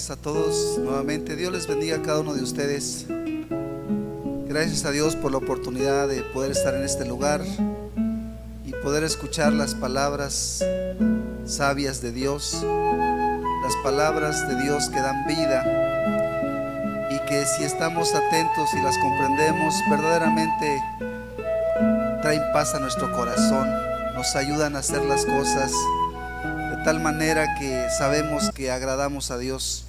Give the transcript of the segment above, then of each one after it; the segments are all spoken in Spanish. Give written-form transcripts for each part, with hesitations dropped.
días a todos nuevamente. Dios les bendiga a cada uno de ustedes. Gracias a Dios por la oportunidad de poder estar en este lugar y poder escuchar las palabras sabias de Dios, las palabras de Dios que dan vida y que si estamos atentos y las comprendemos, verdaderamente traen paz a nuestro corazón, nos ayudan a hacer las cosas de tal manera que sabemos que agradamos a Dios.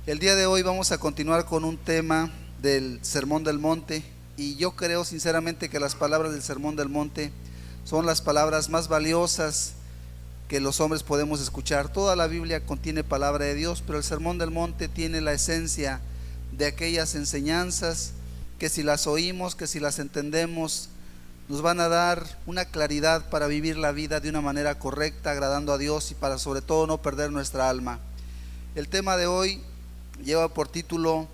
El día de hoy vamos a continuar con un tema del Sermón del Monte, y yo creo sinceramente que las palabras del Sermón del Monte son las palabras más valiosas que los hombres podemos escuchar. Toda la Biblia contiene palabra de Dios, pero el Sermón del Monte tiene la esencia de aquellas enseñanzas que si las oímos, que si las entendemos, nos van a dar una claridad para vivir la vida de una manera correcta, agradando a Dios, y para sobre todo no perder nuestra alma. El tema de hoy lleva por título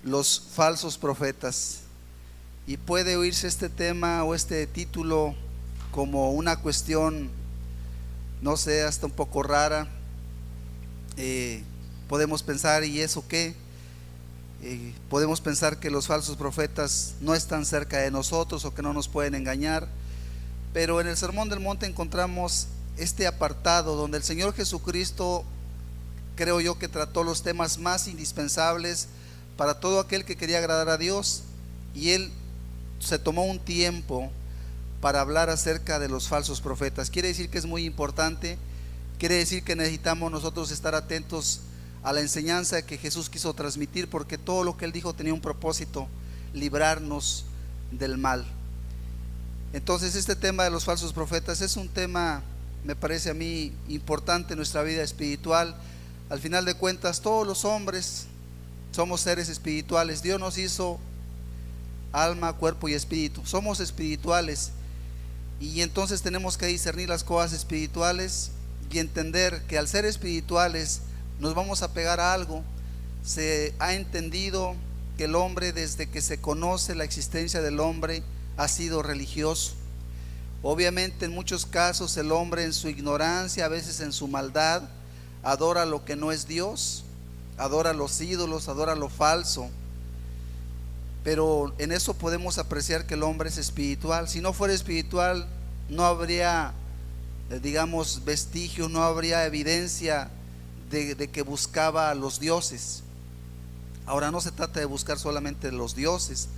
los falsos profetas, y puede oírse este tema o este título como una cuestión, no sé, hasta un poco rara. Podemos pensar, ¿y eso qué? Podemos pensar que los falsos profetas no están cerca de nosotros o que no nos pueden engañar, pero en el Sermón del Monte encontramos este apartado donde el Señor Jesucristo, creo yo, que trató los temas más indispensables para todo aquel que quería agradar a Dios, y Él se tomó un tiempo para hablar acerca de los falsos profetas. Quiere decir que es muy importante, quiere decir que necesitamos nosotros estar atentos a la enseñanza que Jesús quiso transmitir, porque todo lo que Él dijo tenía un propósito: librarnos del mal. Entonces este tema de los falsos profetas es un tema, me parece a mí, importante en nuestra vida espiritual. Al final de cuentas, todos los hombres somos seres espirituales. Dios nos hizo alma, cuerpo y espíritu. Somos espirituales, y entonces tenemos que discernir las cosas espirituales y entender que al ser espirituales nos vamos a pegar a algo. Se ha entendido que el hombre, desde que se conoce la existencia del hombre, ha sido religioso. Obviamente en muchos casos el hombre, en su ignorancia, a veces en su maldad, adora lo que no es Dios, adora los ídolos, adora lo falso. Pero en eso podemos apreciar que el hombre es espiritual. Si no fuera espiritual, no habría, digamos, vestigio, no habría evidencia de que buscaba a los dioses. Ahora, no se trata de buscar solamente los dioses.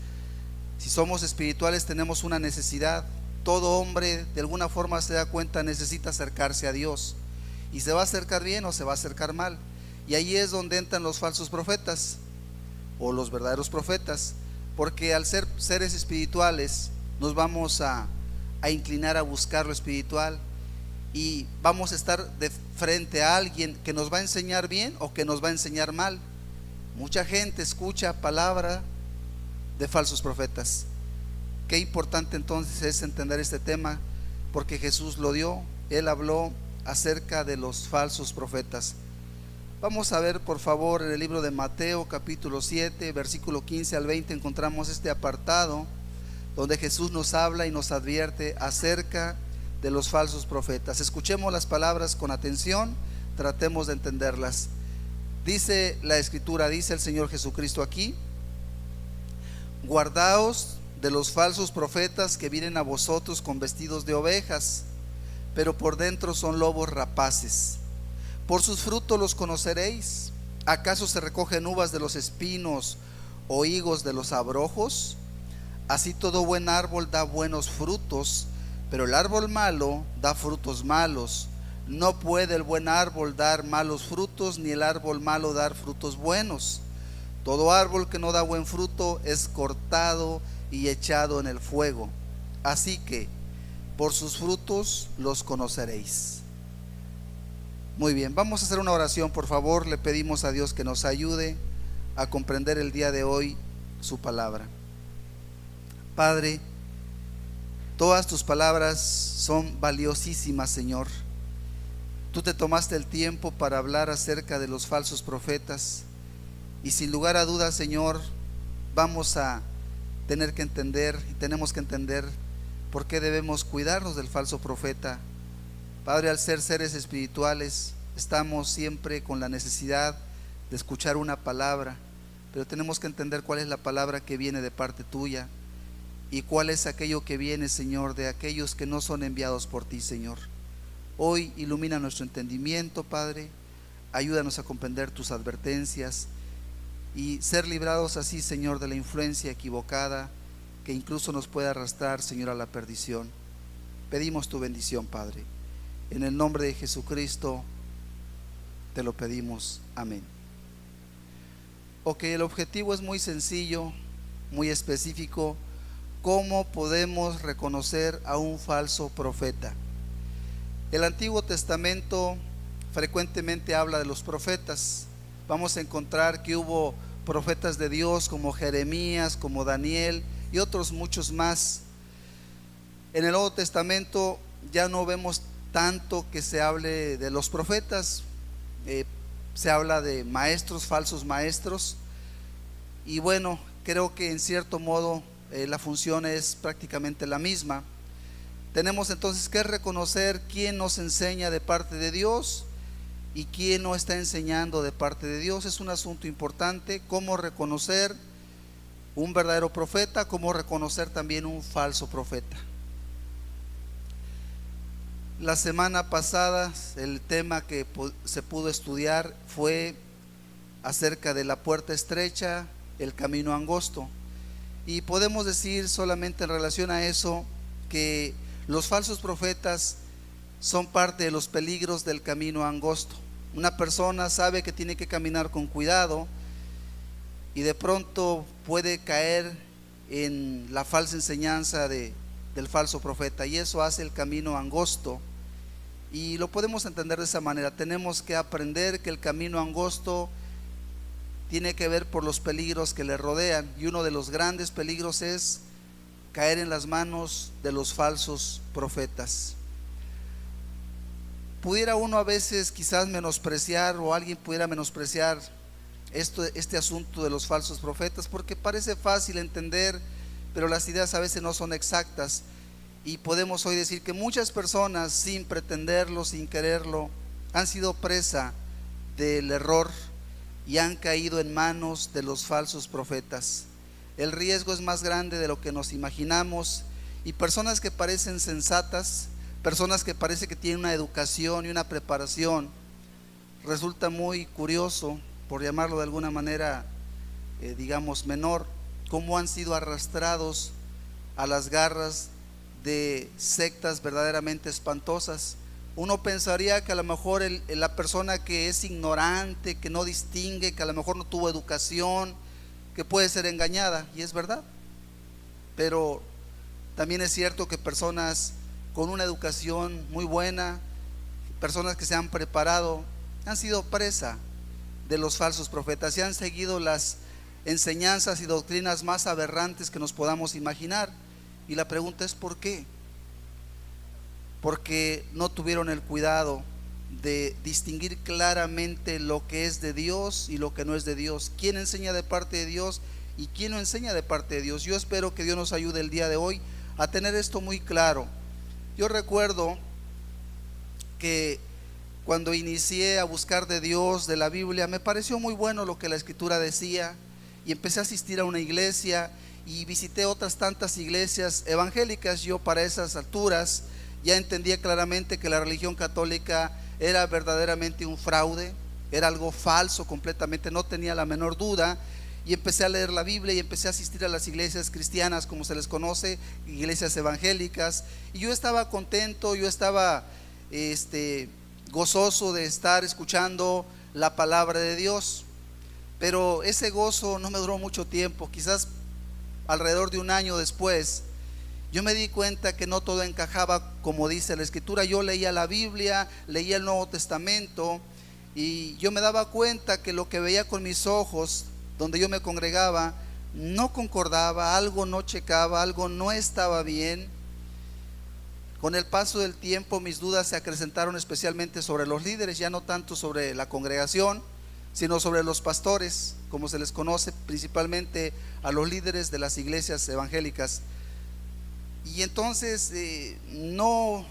Si somos espirituales, tenemos una necesidad. Todo hombre de alguna forma se da cuenta, necesita acercarse a Dios, y se va a acercar bien o se va a acercar mal. Y ahí es donde entran los falsos profetas o los verdaderos profetas, porque al ser seres espirituales nos vamos a inclinar a buscar lo espiritual, y vamos a estar de frente a alguien que nos va a enseñar bien o que nos va a enseñar mal. Mucha gente escucha palabra de falsos profetas. Qué importante entonces es entender este tema, porque Jesús lo dio. Él habló acerca de los falsos profetas. Vamos a ver, por favor, en el libro de Mateo capítulo 7, versículo 15 al 20, encontramos este apartado donde Jesús nos habla y nos advierte acerca de los falsos profetas. Escuchemos las palabras con atención, tratemos de entenderlas. Dice la Escritura, dice el Señor Jesucristo aquí: guardaos de los falsos profetas que vienen a vosotros con vestidos de ovejas, pero por dentro son lobos rapaces. Por sus frutos los conoceréis. ¿Acaso se recogen uvas de los espinos o higos de los abrojos? Así todo buen árbol da buenos frutos, pero el árbol malo da frutos malos. No puede el buen árbol dar malos frutos, ni el árbol malo dar frutos buenos. Todo árbol que no da buen fruto es cortado y echado en el fuego. Así que por sus frutos los conoceréis. Muy bien, vamos a hacer una oración, por favor. Le pedimos a Dios que nos ayude a comprender el día de hoy su palabra. Padre, todas tus palabras son valiosísimas, Señor. Tú te tomaste el tiempo para hablar acerca de los falsos profetas, y sin lugar a dudas, Señor, vamos a tener que entender, y tenemos que entender por qué debemos cuidarnos del falso profeta. Padre, al ser seres espirituales, estamos siempre con la necesidad de escuchar una palabra, pero tenemos que entender cuál es la palabra que viene de parte tuya y cuál es aquello que viene, Señor, de aquellos que no son enviados por ti, Señor. Hoy ilumina nuestro entendimiento, Padre, ayúdanos a comprender tus advertencias y ser librados así, Señor, de la influencia equivocada que incluso nos puede arrastrar, Señor, a la perdición. Pedimos tu bendición, Padre. En el nombre de Jesucristo te lo pedimos. Amén. Ok, el objetivo es muy sencillo, muy específico. ¿Cómo podemos reconocer a un falso profeta? El Antiguo Testamento frecuentemente habla de los profetas. Vamos a encontrar que hubo profetas de Dios como Jeremías, como Daniel y otros muchos más. En el Nuevo Testamento ya no vemos tanto que se hable de los profetas, se habla de maestros, falsos maestros, y bueno, creo que en cierto modo la función es prácticamente la misma. Tenemos entonces que reconocer quién nos enseña de parte de Dios y quién no está enseñando de parte de Dios. Es un asunto importante, cómo reconocer un verdadero profeta, cómo reconocer también un falso profeta. La semana pasada el tema que se pudo estudiar fue acerca de la puerta estrecha, el camino angosto, y podemos decir solamente en relación a eso que los falsos profetas son parte de los peligros del camino angosto. Una persona sabe que tiene que caminar con cuidado y de pronto puede caer en la falsa enseñanza del falso profeta, y eso hace el camino angosto. Y lo podemos entender de esa manera. Tenemos que aprender que el camino angosto tiene que ver por los peligros que le rodean, y uno de los grandes peligros es caer en las manos de los falsos profetas. Pudiera uno a veces quizás menospreciar, o alguien pudiera menospreciar este asunto de los falsos profetas, porque parece fácil entender, pero las ideas a veces no son exactas. Y podemos hoy decir que muchas personas, sin pretenderlo, sin quererlo, han sido presa del error y han caído en manos de los falsos profetas. El riesgo es más grande de lo que nos imaginamos, y personas que parecen sensatas, personas que parece que tienen una educación y una preparación, resulta muy curioso, por llamarlo de alguna manera, digamos menor, cómo han sido arrastrados a las garras de sectas verdaderamente espantosas. Uno pensaría que a lo mejor la persona que es ignorante, que no distingue, que a lo mejor no tuvo educación, que puede ser engañada, y es verdad. Pero también es cierto que personas con una educación muy buena, personas que se han preparado, han sido presa de los falsos profetas y han seguido las enseñanzas y doctrinas más aberrantes que nos podamos imaginar. Y la pregunta es ¿por qué? Porque no tuvieron el cuidado de distinguir claramente lo que es de Dios y lo que no es de Dios, quién enseña de parte de Dios y quién no enseña de parte de Dios. Yo espero que Dios nos ayude el día de hoy a tener esto muy claro. Yo recuerdo que cuando inicié a buscar de Dios, de la Biblia, me pareció muy bueno lo que la Escritura decía, y empecé a asistir a una iglesia y visité otras tantas iglesias evangélicas. Yo para esas alturas ya entendía claramente que la religión católica era verdaderamente un fraude, era algo falso completamente, no tenía la menor duda, y empecé a leer la Biblia y empecé a asistir a las iglesias cristianas, como se les conoce, iglesias evangélicas, y yo estaba contento, yo estaba gozoso de estar escuchando la palabra de Dios. Pero ese gozo no me duró mucho tiempo. Quizás alrededor de un año después yo me di cuenta que no todo encajaba como dice la Escritura. Yo leía la Biblia, leía el Nuevo Testamento, y yo me daba cuenta que lo que veía con mis ojos donde yo me congregaba no concordaba, algo no checaba, algo no estaba bien. Con el paso del tiempo mis dudas se acrecentaron, especialmente sobre los líderes, ya no tanto sobre la congregación, sino sobre los pastores, como se les conoce, principalmente a los líderes de las iglesias evangélicas. Y entonces no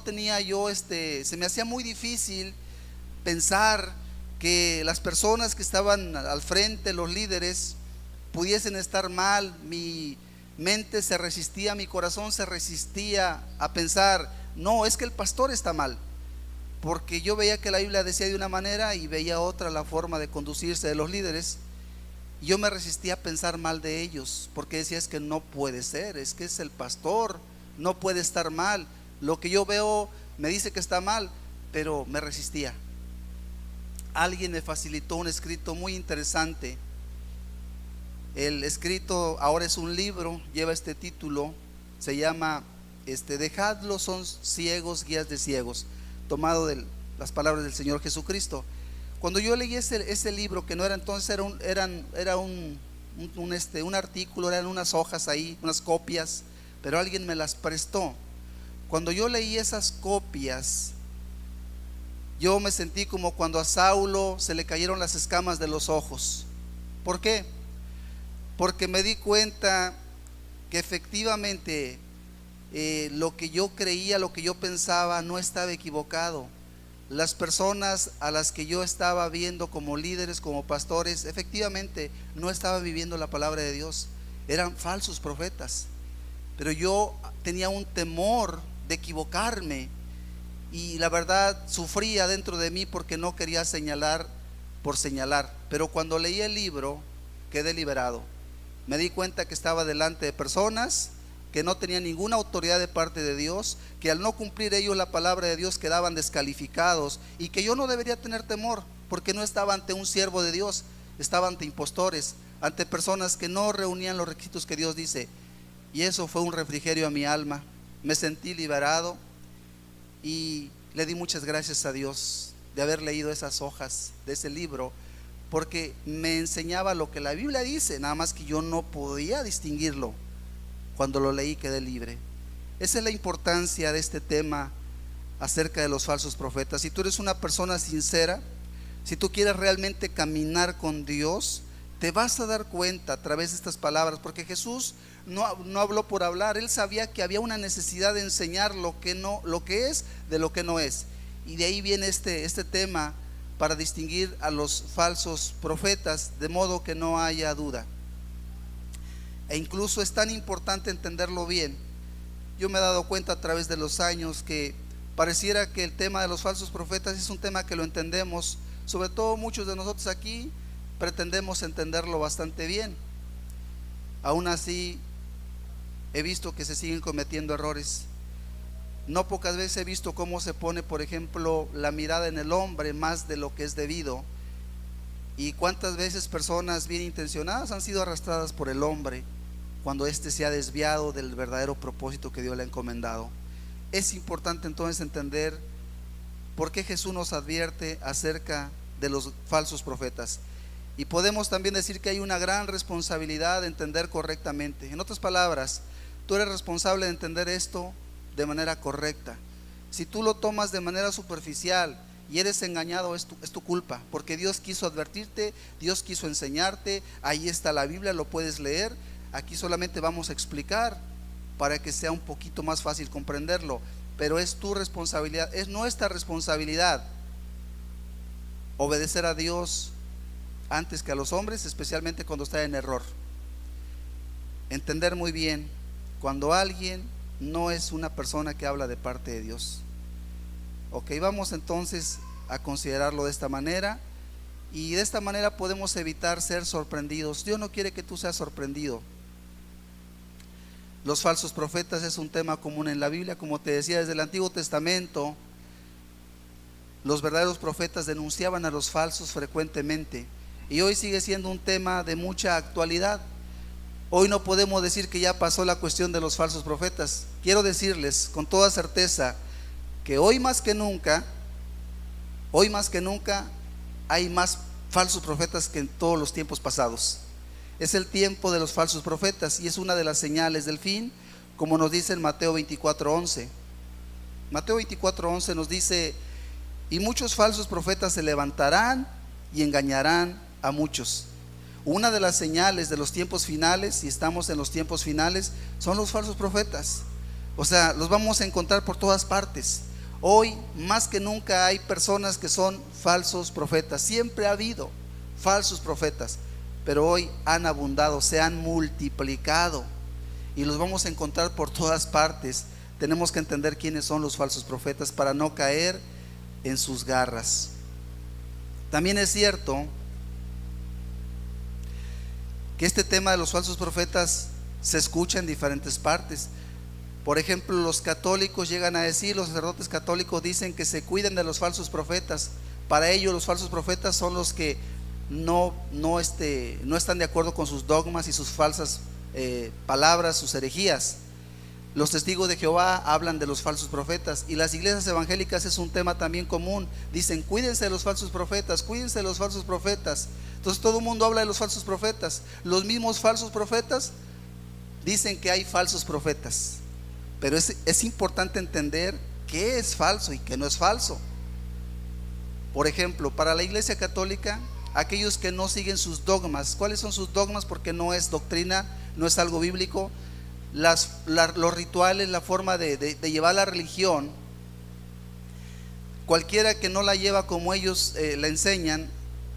tenía yo, se me hacía muy difícil pensar que las personas que estaban al frente, los líderes, pudiesen estar mal. Mi mente se resistía, mi corazón se resistía a pensar, no, es que el pastor está mal, porque yo veía que la Biblia decía de una manera y veía otra la forma de conducirse de los líderes. Y yo me resistía a pensar mal de ellos, porque decía, es que no puede ser, es que es el pastor, no puede estar mal. Lo que yo veo me dice que está mal, pero me resistía. Alguien me facilitó un escrito muy interesante. El escrito ahora es un libro, lleva este título, se llama Dejadlos son ciegos, guías de ciegos, tomado de las palabras del Señor Jesucristo. Cuando yo leí ese libro, que no era entonces, era un artículo, eran unas hojas ahí, unas copias, pero alguien me las prestó. Cuando yo leí esas copias, yo me sentí como cuando a Saulo se le cayeron las escamas de los ojos. ¿Por qué? Porque me di cuenta que efectivamente lo que yo creía, lo que yo pensaba, no estaba equivocado. Las personas a las que yo estaba viendo como líderes, como pastores, efectivamente no estaban viviendo la palabra de Dios, eran falsos profetas. Pero yo tenía un temor de equivocarme, y la verdad sufría dentro de mí porque no quería señalar por señalar. Pero cuando leí el libro quedé liberado. Me di cuenta que estaba delante de personas que no tenían ninguna autoridad de parte de Dios, que al no cumplir ellos la palabra de Dios quedaban descalificados, y que yo no debería tener temor, porque no estaba ante un siervo de Dios, estaba ante impostores, ante personas que no reunían los requisitos que Dios dice. Y eso fue un refrigerio a mi alma. Me sentí liberado y le di muchas gracias a Dios de haber leído esas hojas de ese libro, porque me enseñaba lo que la Biblia dice, nada más que yo no podía distinguirlo. Cuando lo leí quedé libre. Esa es la importancia de este tema acerca de los falsos profetas. Si tú eres una persona sincera, si tú quieres realmente caminar con Dios, te vas a dar cuenta a través de estas palabras, porque Jesús no habló por hablar. Él sabía que había una necesidad de enseñar lo que es de lo que no es. Y de ahí viene este tema para distinguir a los falsos profetas, de modo que no haya duda. E incluso es tan importante entenderlo bien. Yo me he dado cuenta a través de los años que pareciera que el tema de los falsos profetas es un tema que lo entendemos, sobre todo muchos de nosotros aquí pretendemos entenderlo bastante bien. Aún así he visto que se siguen cometiendo errores. No pocas veces he visto cómo se pone, por ejemplo, la mirada en el hombre más de lo que es debido, y cuántas veces personas bien intencionadas han sido arrastradas por el hombre cuando éste se ha desviado del verdadero propósito que Dios le ha encomendado. Es importante entonces entender por qué Jesús nos advierte acerca de los falsos profetas. Y podemos también decir que hay una gran responsabilidad de entender correctamente. En otras palabras, tú eres responsable de entender esto de manera correcta. Si tú lo tomas de manera superficial y eres engañado, es tu culpa, porque Dios quiso advertirte, Dios quiso enseñarte. Ahí está la Biblia, lo puedes leer. Aquí solamente vamos a explicar para que sea un poquito más fácil comprenderlo, pero es tu responsabilidad, es nuestra responsabilidad obedecer a Dios antes que a los hombres, especialmente cuando está en error. Entender muy bien cuando alguien no es una persona que habla de parte de Dios. Ok, vamos entonces a considerarlo de esta manera, y de esta manera podemos evitar ser sorprendidos. Dios no quiere que tú seas sorprendido. Los falsos profetas es un tema común en la Biblia, como te decía, desde el Antiguo Testamento. Los verdaderos profetas denunciaban a los falsos frecuentemente, y hoy sigue siendo un tema de mucha actualidad. Hoy no podemos decir que ya pasó la cuestión de los falsos profetas. Quiero decirles con toda certeza que hoy más que nunca hay más falsos profetas que en todos los tiempos pasados. Es el tiempo de los falsos profetas, y es una de las señales del fin, como nos dice en Mateo 24:11. Mateo 24:11 nos dice: y muchos falsos profetas se levantarán y engañarán a muchos. Una de las señales de los tiempos finales, si estamos en los tiempos finales, son los falsos profetas. O sea, los vamos a encontrar por todas partes. Hoy más que nunca hay personas que son falsos profetas. Siempre ha habido falsos profetas, pero hoy han abundado, se han multiplicado y los vamos a encontrar por todas partes. Tenemos que entender quiénes son los falsos profetas para no caer en sus garras. También es cierto que este tema de los falsos profetas se escucha en diferentes partes. Por ejemplo, los católicos llegan a decir, los sacerdotes católicos dicen que se cuiden de los falsos profetas. Para ellos los falsos profetas son los que no están de acuerdo con sus dogmas y sus falsas palabras, sus herejías. Los testigos de Jehová hablan de los falsos profetas, y las iglesias evangélicas es un tema también común. Dicen, cuídense de los falsos profetas, cuídense de los falsos profetas. Entonces todo el mundo habla de los falsos profetas. Los mismos falsos profetas dicen que hay falsos profetas, pero es importante entender qué es falso y qué no es falso. Por ejemplo, para la iglesia católica, aquellos que no siguen sus dogmas. ¿Cuáles son sus dogmas? Porque no es doctrina, no es algo bíblico. Los rituales, la forma de llevar la religión, cualquiera que no la lleva como ellos la enseñan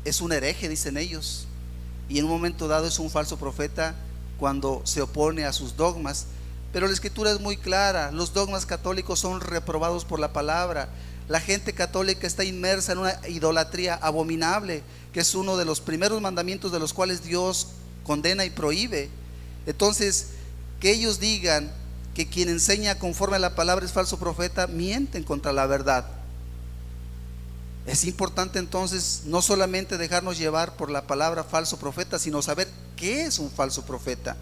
es un hereje, dicen ellos, y en un momento dado es un falso profeta cuando se opone a sus dogmas. Pero la escritura es muy clara, los dogmas católicos son reprobados por la palabra. La gente católica está inmersa en una idolatría abominable, que es uno de los primeros mandamientos de los cuales Dios condena y prohíbe. Entonces, que ellos digan que quien enseña conforme a la palabra es falso profeta, mienten contra la verdad. Es importante entonces no solamente dejarnos llevar por la palabra falso profeta, sino saber qué es un falso profeta.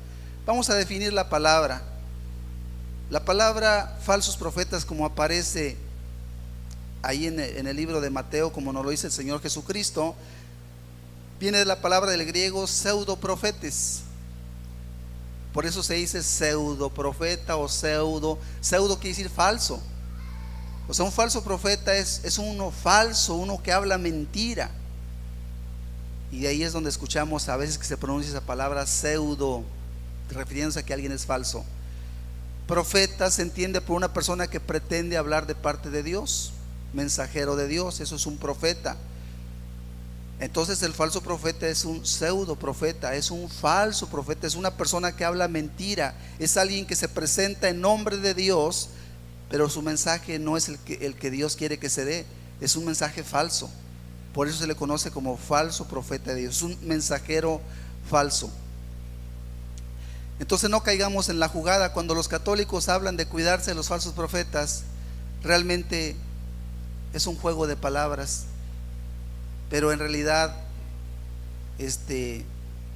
Vamos a definir la palabra. La palabra falsos profetas, como aparece ahí en el libro de Mateo, como nos lo dice el Señor Jesucristo, viene de la palabra del griego pseudoprofetes. Por eso se dice pseudoprofeta o pseudo quiere decir falso. O sea, un falso profeta es uno falso, uno que habla mentira. Y de ahí es donde escuchamos a veces que se pronuncia esa palabra pseudo, refiriéndose a que alguien es falso. Profeta se entiende por una persona que pretende hablar de parte de Dios, mensajero de Dios, eso es un profeta. Entonces el falso profeta es un pseudo profeta, es un falso profeta, es una persona que habla mentira, es alguien que se presenta en nombre de Dios, pero su mensaje no es el que Dios quiere que se dé, es un mensaje falso. Por eso se le conoce como falso profeta de Dios, es un mensajero falso. Entonces no caigamos en la jugada. Cuando los católicos hablan de cuidarse de los falsos profetas, realmente es un juego de palabras, pero en realidad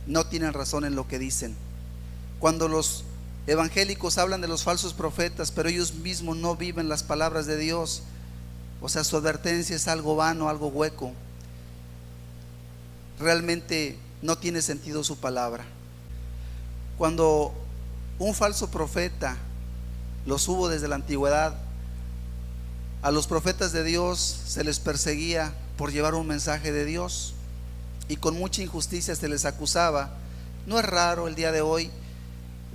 no tienen razón en lo que dicen. Cuando los evangélicos hablan de los falsos profetas, pero ellos mismos no viven las palabras de Dios, o sea, su advertencia es algo vano, algo hueco, realmente no tiene sentido su palabra. Cuando un falso profeta los hubo desde la antigüedad, a los profetas de Dios se les perseguía por llevar un mensaje de Dios, y con mucha injusticia se les acusaba. No es raro el día de hoy.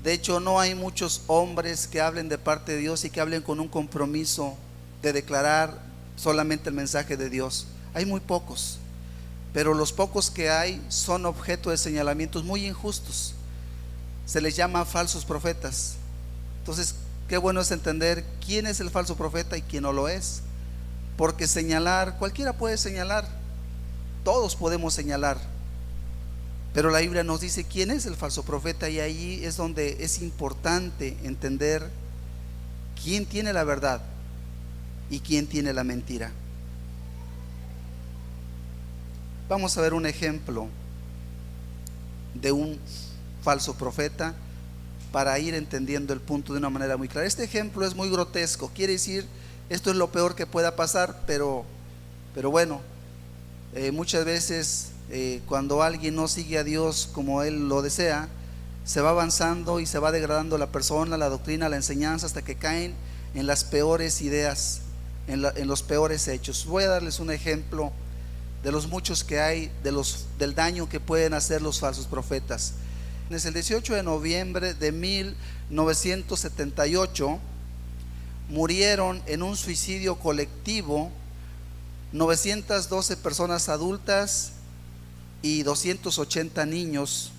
De hecho, no hay muchos hombres que hablen de parte de Dios y que hablen con un compromiso de declarar solamente el mensaje de Dios. Hay muy pocos, pero los pocos que hay son objeto de señalamientos muy injustos. Se les llama falsos profetas. Entonces, qué bueno es entender quién es el falso profeta y quién no lo es, porque señalar, cualquiera puede señalar, todos podemos señalar, pero la Biblia nos dice quién es el falso profeta, y ahí es donde es importante entender quién tiene la verdad y quién tiene la mentira. Vamos a ver un ejemplo de un falso profeta para ir entendiendo el punto de una manera muy clara. Este ejemplo es muy grotesco, quiere decir, esto es lo peor que pueda pasar, pero bueno, muchas veces cuando alguien no sigue a Dios como él lo desea, se va avanzando y se va degradando la persona, la doctrina, la enseñanza, hasta que caen en las peores ideas, en los peores hechos. Voy a darles un ejemplo de los muchos que hay, del daño que pueden hacer los falsos profetas. Es el 18 de noviembre de 1978, murieron en un suicidio colectivo 912 personas adultas y 280 niños,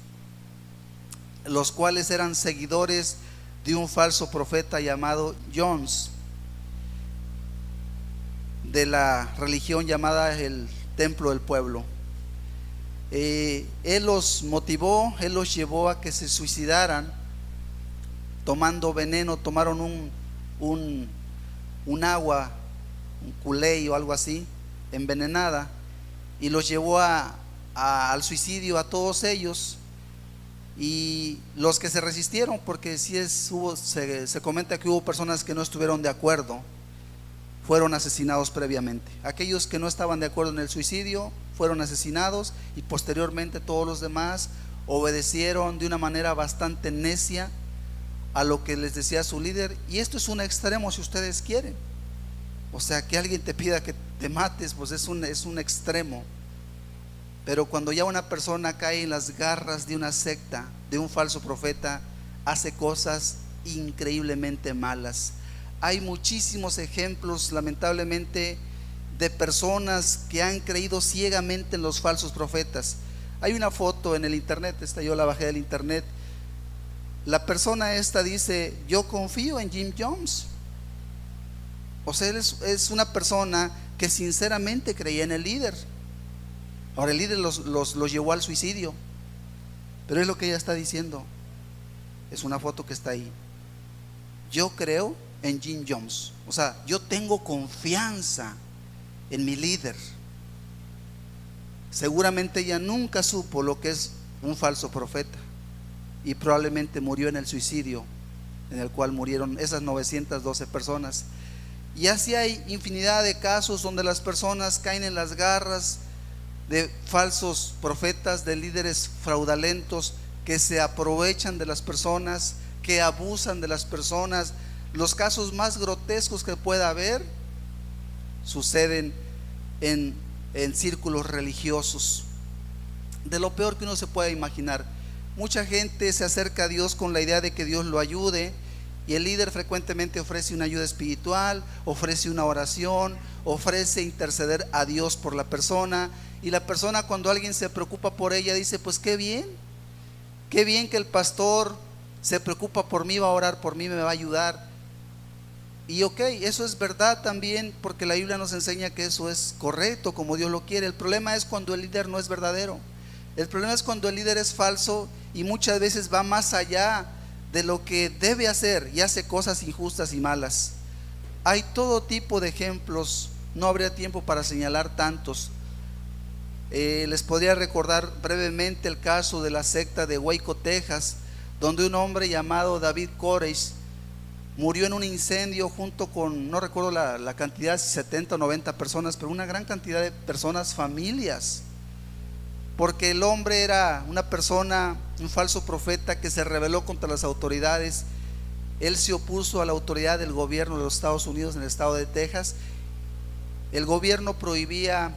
los cuales eran seguidores de un falso profeta llamado Jones, de la religión llamada el Templo del Pueblo. Él los motivó, él los llevó a que se suicidaran tomando veneno. Tomaron un agua, un culé o algo así, envenenada, y los llevó al suicidio a todos ellos. Y los que se resistieron, porque se comenta que hubo personas que no estuvieron de acuerdo, fueron asesinados previamente. Aquellos que no estaban de acuerdo en el suicidio fueron asesinados, y posteriormente todos los demás obedecieron de una manera bastante necia a lo que les decía su líder. Y esto es un extremo, si ustedes quieren. O sea, que alguien te pida que te mates, pues es un extremo. Pero cuando ya una persona cae en las garras de una secta, de un falso profeta, hace cosas increíblemente malas. Hay muchísimos ejemplos, lamentablemente, de personas que han creído ciegamente en los falsos profetas. Hay una foto en el internet, esta yo la bajé del internet. La persona esta dice: yo confío en Jim Jones. O sea, él es una persona que sinceramente creía en el líder. Ahora el líder los llevó al suicidio, pero es lo que ella está diciendo. Es una foto que está ahí: yo creo en Jim Jones. O sea, yo tengo confianza en mi líder. Seguramente ella nunca supo lo que es un falso profeta, y probablemente murió en el suicidio en el cual murieron esas 912 personas. Y así hay infinidad de casos donde las personas caen en las garras de falsos profetas, de líderes fraudulentos que se aprovechan de las personas, que abusan de las personas. Los casos más grotescos que pueda haber suceden en círculos religiosos, de lo peor que uno se pueda imaginar. Mucha gente se acerca a Dios con la idea de que Dios lo ayude, y el líder frecuentemente ofrece una ayuda espiritual, ofrece una oración, ofrece interceder a Dios por la persona. Y la persona, cuando alguien se preocupa por ella, dice: pues qué bien que el pastor se preocupa por mí, va a orar por mí, me va a ayudar. Y ok, eso es verdad también, porque la Biblia nos enseña que eso es correcto, como Dios lo quiere. El problema es cuando el líder no es verdadero. El problema es cuando el líder es falso, y muchas veces va más allá de lo que debe hacer y hace cosas injustas y malas. Hay todo tipo de ejemplos, no habría tiempo para señalar tantos. Les podría recordar brevemente el caso de la secta de Waco, Texas, donde un hombre llamado David Koresh murió en un incendio junto con, no recuerdo la cantidad, si 70 o 90 personas, pero una gran cantidad de personas, familias, porque el hombre era una persona, un falso profeta que se rebeló contra las autoridades. Él se opuso a la autoridad del gobierno de los Estados Unidos en el estado de Texas. El gobierno prohibía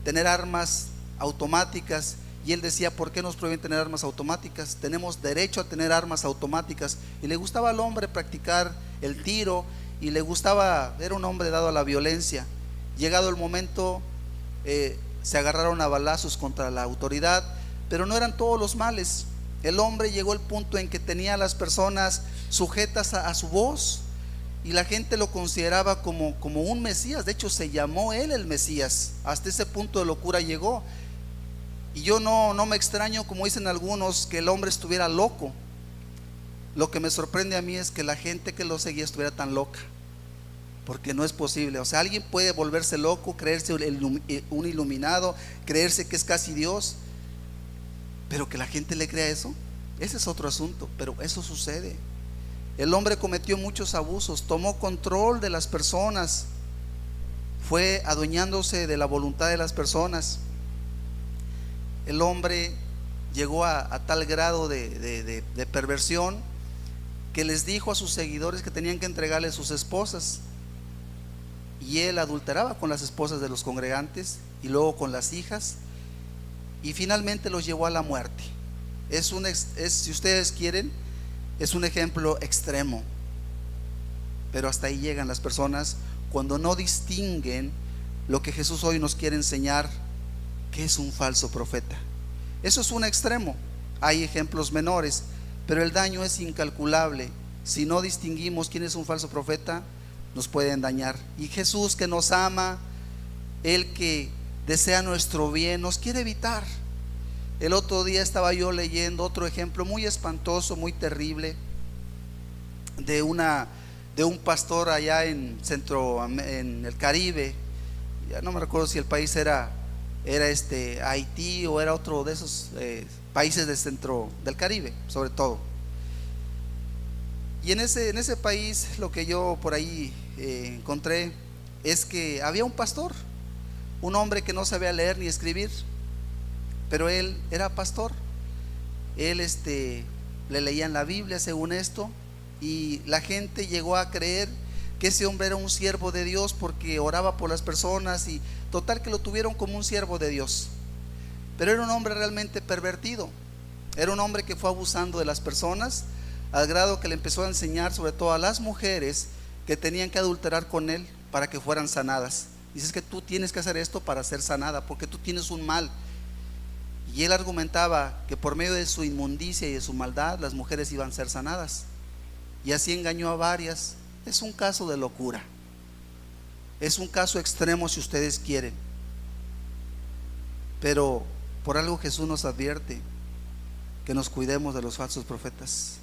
tener armas automáticas, y él decía: ¿por qué nos prohíben tener armas automáticas? Tenemos derecho a tener armas automáticas. Y le gustaba al hombre practicar el tiro, y le gustaba, era un hombre dado a la violencia. Llegado el momento, se agarraron a balazos contra la autoridad, pero no eran todos los males. El hombre llegó al punto en que tenía a las personas sujetas a su voz, y la gente lo consideraba como un Mesías. De hecho, se llamó él el Mesías. Hasta ese punto de locura llegó. Y yo no me extraño, como dicen algunos, que el hombre estuviera loco. Lo que me sorprende a mí es que la gente que lo seguía estuviera tan loca, porque no es posible. O sea, alguien puede volverse loco, creerse un iluminado, creerse que es casi Dios, pero que la gente le crea eso, ese es otro asunto. Pero eso sucede. El hombre cometió muchos abusos, tomó control de las personas, fue adueñándose de la voluntad de las personas. El hombre llegó a tal grado de perversión que les dijo a sus seguidores que tenían que entregarle sus esposas, y él adulteraba con las esposas de los congregantes y luego con las hijas, y finalmente los llevó a la muerte. Si ustedes quieren, es un ejemplo extremo. pero hasta ahí llegan las personas cuando no distinguen lo que Jesús hoy nos quiere enseñar, que es un falso profeta. Eso es un extremo. Hay ejemplos menores, pero el daño es incalculable. Si no distinguimos quién es un falso profeta, nos pueden dañar. Y Jesús, que nos ama, Él que desea nuestro bien, nos quiere evitar. El otro día estaba yo leyendo otro ejemplo muy espantoso, muy terrible, de un pastor allá en el Caribe. Ya no me recuerdo si el país era Haití o era otro de esos países del Caribe, sobre todo. Y en ese país, lo que yo por ahí encontré es que había un pastor, un hombre que no sabía leer ni escribir, pero él era pastor. Él le leían la Biblia según esto, y la gente llegó a creer que ese hombre era un siervo de Dios porque oraba por las personas, y total que lo tuvieron como un siervo de Dios. Pero era un hombre realmente pervertido. Era un hombre que fue abusando de las personas, al grado que le empezó a enseñar sobre todo a las mujeres que tenían que adulterar con él para que fueran sanadas. Dices que tú tienes que hacer esto para ser sanada, porque tú tienes un mal. Y él argumentaba que por medio de su inmundicia y de su maldad las mujeres iban a ser sanadas, y así engañó a varias. Es un caso de locura, es un caso extremo si ustedes quieren, pero por algo Jesús nos advierte que nos cuidemos de los falsos profetas,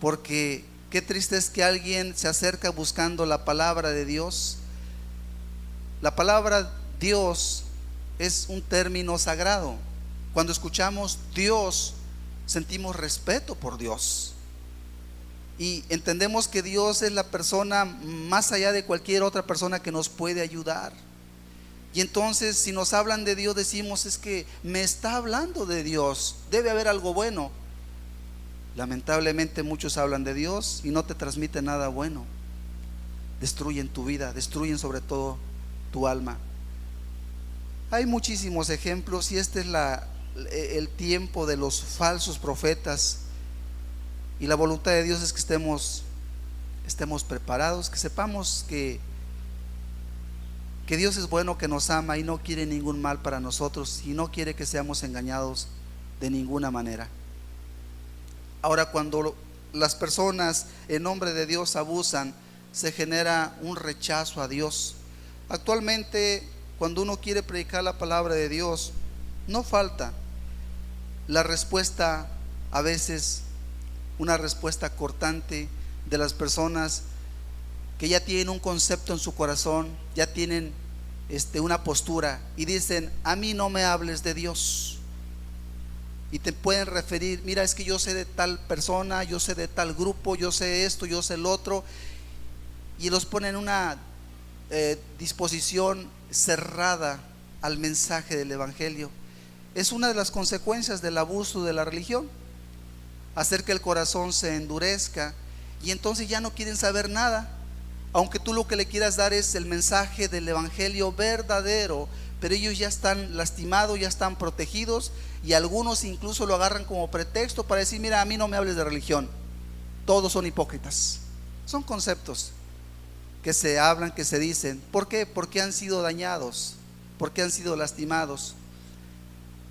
porque qué triste es que alguien se acerca buscando la palabra de Dios. La palabra Dios es un término sagrado. Cuando escuchamos Dios, sentimos respeto por Dios y entendemos que Dios es la persona más allá de cualquier otra persona que nos puede ayudar. Y entonces, si nos hablan de Dios, decimos: es que me está hablando de Dios, debe haber algo bueno. Lamentablemente muchos hablan de Dios y no te transmiten nada bueno. Destruyen tu vida, destruyen sobre todo tu alma. Hay muchísimos ejemplos, y este es el tiempo de los falsos profetas, y la voluntad de Dios es que estemos preparados, que sepamos que Dios es bueno, que nos ama y no quiere ningún mal para nosotros, y no quiere que seamos engañados de ninguna manera. Ahora, cuando las personas en nombre de Dios abusan, se genera un rechazo a Dios. Actualmente, cuando uno quiere predicar la palabra de Dios, no falta la respuesta, a veces una respuesta cortante de las personas que ya tienen un concepto en su corazón, ya tienen una postura, y dicen: a mí no me hables de Dios. Y te pueden referir: mira, es que yo sé de tal persona, yo sé de tal grupo, yo sé esto, yo sé el otro, y los ponen en una disposición cerrada al mensaje del evangelio. Es una de las consecuencias del abuso de la religión, hacer que el corazón se endurezca, y entonces ya no quieren saber nada, aunque tú lo que le quieras dar es el mensaje del evangelio verdadero. Pero ellos ya están lastimados, ya están protegidos, y algunos incluso lo agarran como pretexto para decir: mira, a mí no me hables de religión, todos son hipócritas. Son conceptos que se hablan, que se dicen. ¿Por qué? Porque han sido dañados, porque han sido lastimados.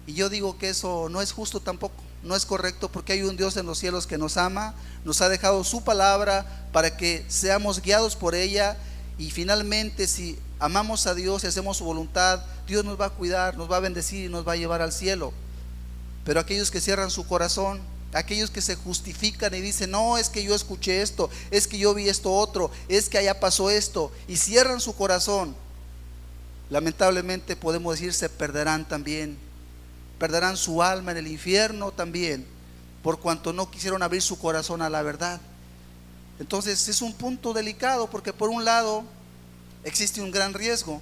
Y yo digo que eso no es justo tampoco, no es correcto, porque hay un Dios en los cielos que nos ama, nos ha dejado su palabra para que seamos guiados por ella, y finalmente, si amamos a Dios y hacemos su voluntad, Dios nos va a cuidar, nos va a bendecir y nos va a llevar al cielo. Pero aquellos que cierran su corazón, aquellos que se justifican y dicen: no, es que yo escuché esto, es que yo vi esto otro, es que allá pasó esto, y cierran su corazón, lamentablemente podemos decir, se perderán también, perderán su alma en el infierno también, por cuanto no quisieron abrir su corazón a la verdad. Entonces es un punto delicado, porque por un lado existe un gran riesgo,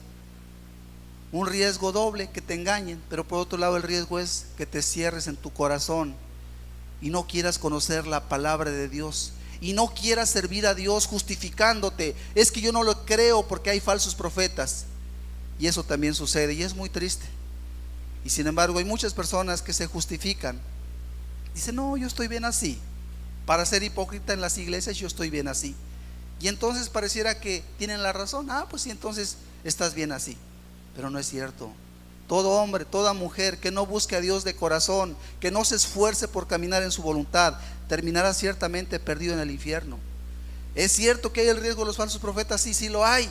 un riesgo doble, que te engañen, pero por otro lado el riesgo es que te cierres en tu corazón y no quieras conocer la palabra de Dios, y no quieras servir a Dios justificándote: es que yo no lo creo porque hay falsos profetas. Y eso también sucede, y es muy triste. Y sin embargo hay muchas personas que se justifican, dicen: no, yo estoy bien así, para ser hipócrita en las iglesias yo estoy bien así. Y entonces pareciera que tienen la razón. Pues sí, entonces estás bien así. Pero no es cierto. Todo hombre, toda mujer que no busque a Dios de corazón, que no se esfuerce por caminar en su voluntad, terminará ciertamente perdido en el infierno. Es cierto que hay el riesgo de los falsos profetas, sí, sí lo hay.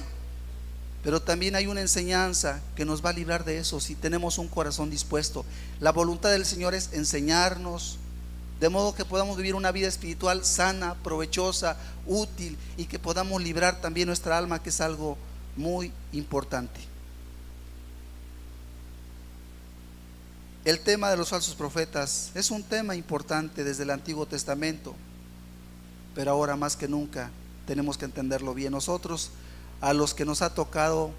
Pero también hay una enseñanza que nos va a librar de eso si tenemos un corazón dispuesto. La voluntad del Señor es enseñarnos, de modo que podamos vivir una vida espiritual sana, provechosa, útil, y que podamos librar también nuestra alma, que es algo muy importante. El tema de los falsos profetas es un tema importante desde el Antiguo Testamento, pero ahora más que nunca tenemos que entenderlo bien. Nosotros, a los que nos ha tocado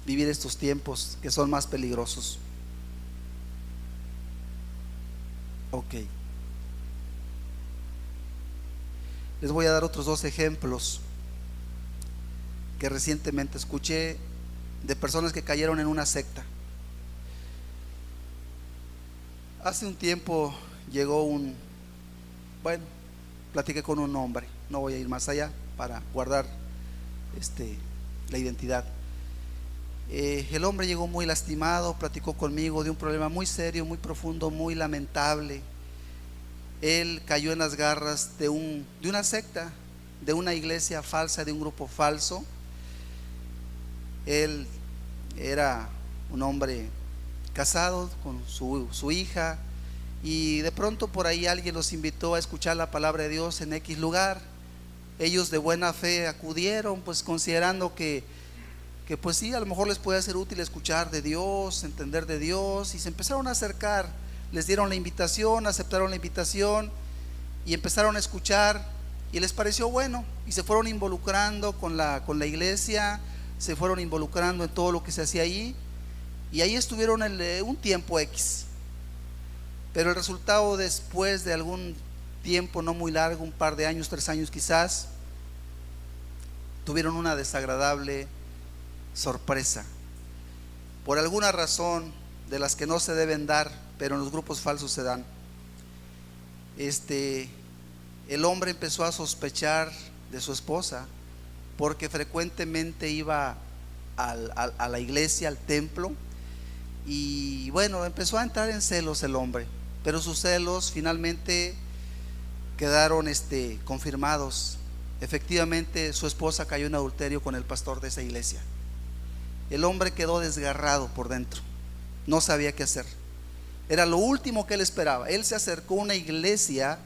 vivir estos tiempos que son más peligrosos. Ok. Les voy a dar otros dos ejemplos que recientemente escuché de personas que cayeron en una secta. Hace un tiempo llegó platiqué con un hombre, no voy a ir más allá para guardar la identidad. El hombre llegó muy lastimado, platicó conmigo de un problema muy serio, muy profundo, muy lamentable. Él cayó en las garras de una secta, de una iglesia falsa, de un grupo falso. Él era un hombre casado con su hija, y de pronto por ahí alguien los invitó a escuchar la palabra de Dios en X lugar. Ellos de buena fe acudieron, pues considerando que pues sí, a lo mejor les puede ser útil escuchar de Dios, entender de Dios, y se empezaron a acercar. Les dieron la invitación, aceptaron la invitación y empezaron a escuchar, y les pareció bueno, y se fueron involucrando con la iglesia, se fueron involucrando en todo lo que se hacía ahí, y ahí estuvieron un tiempo X. Pero el resultado, después de algún tiempo no muy largo, un par de años, 3 años quizás, tuvieron una desagradable sorpresa. Por alguna razón de las que no se deben dar, pero en los grupos falsos se dan, el hombre empezó a sospechar de su esposa, porque frecuentemente iba a la iglesia, al templo, y bueno, empezó a entrar en celos el hombre. Pero sus celos finalmente quedaron confirmados. Efectivamente, su esposa cayó en adulterio con el pastor de esa iglesia. El hombre quedó desgarrado por dentro, no sabía qué hacer. Era lo último que él esperaba. Él se acercó a una iglesia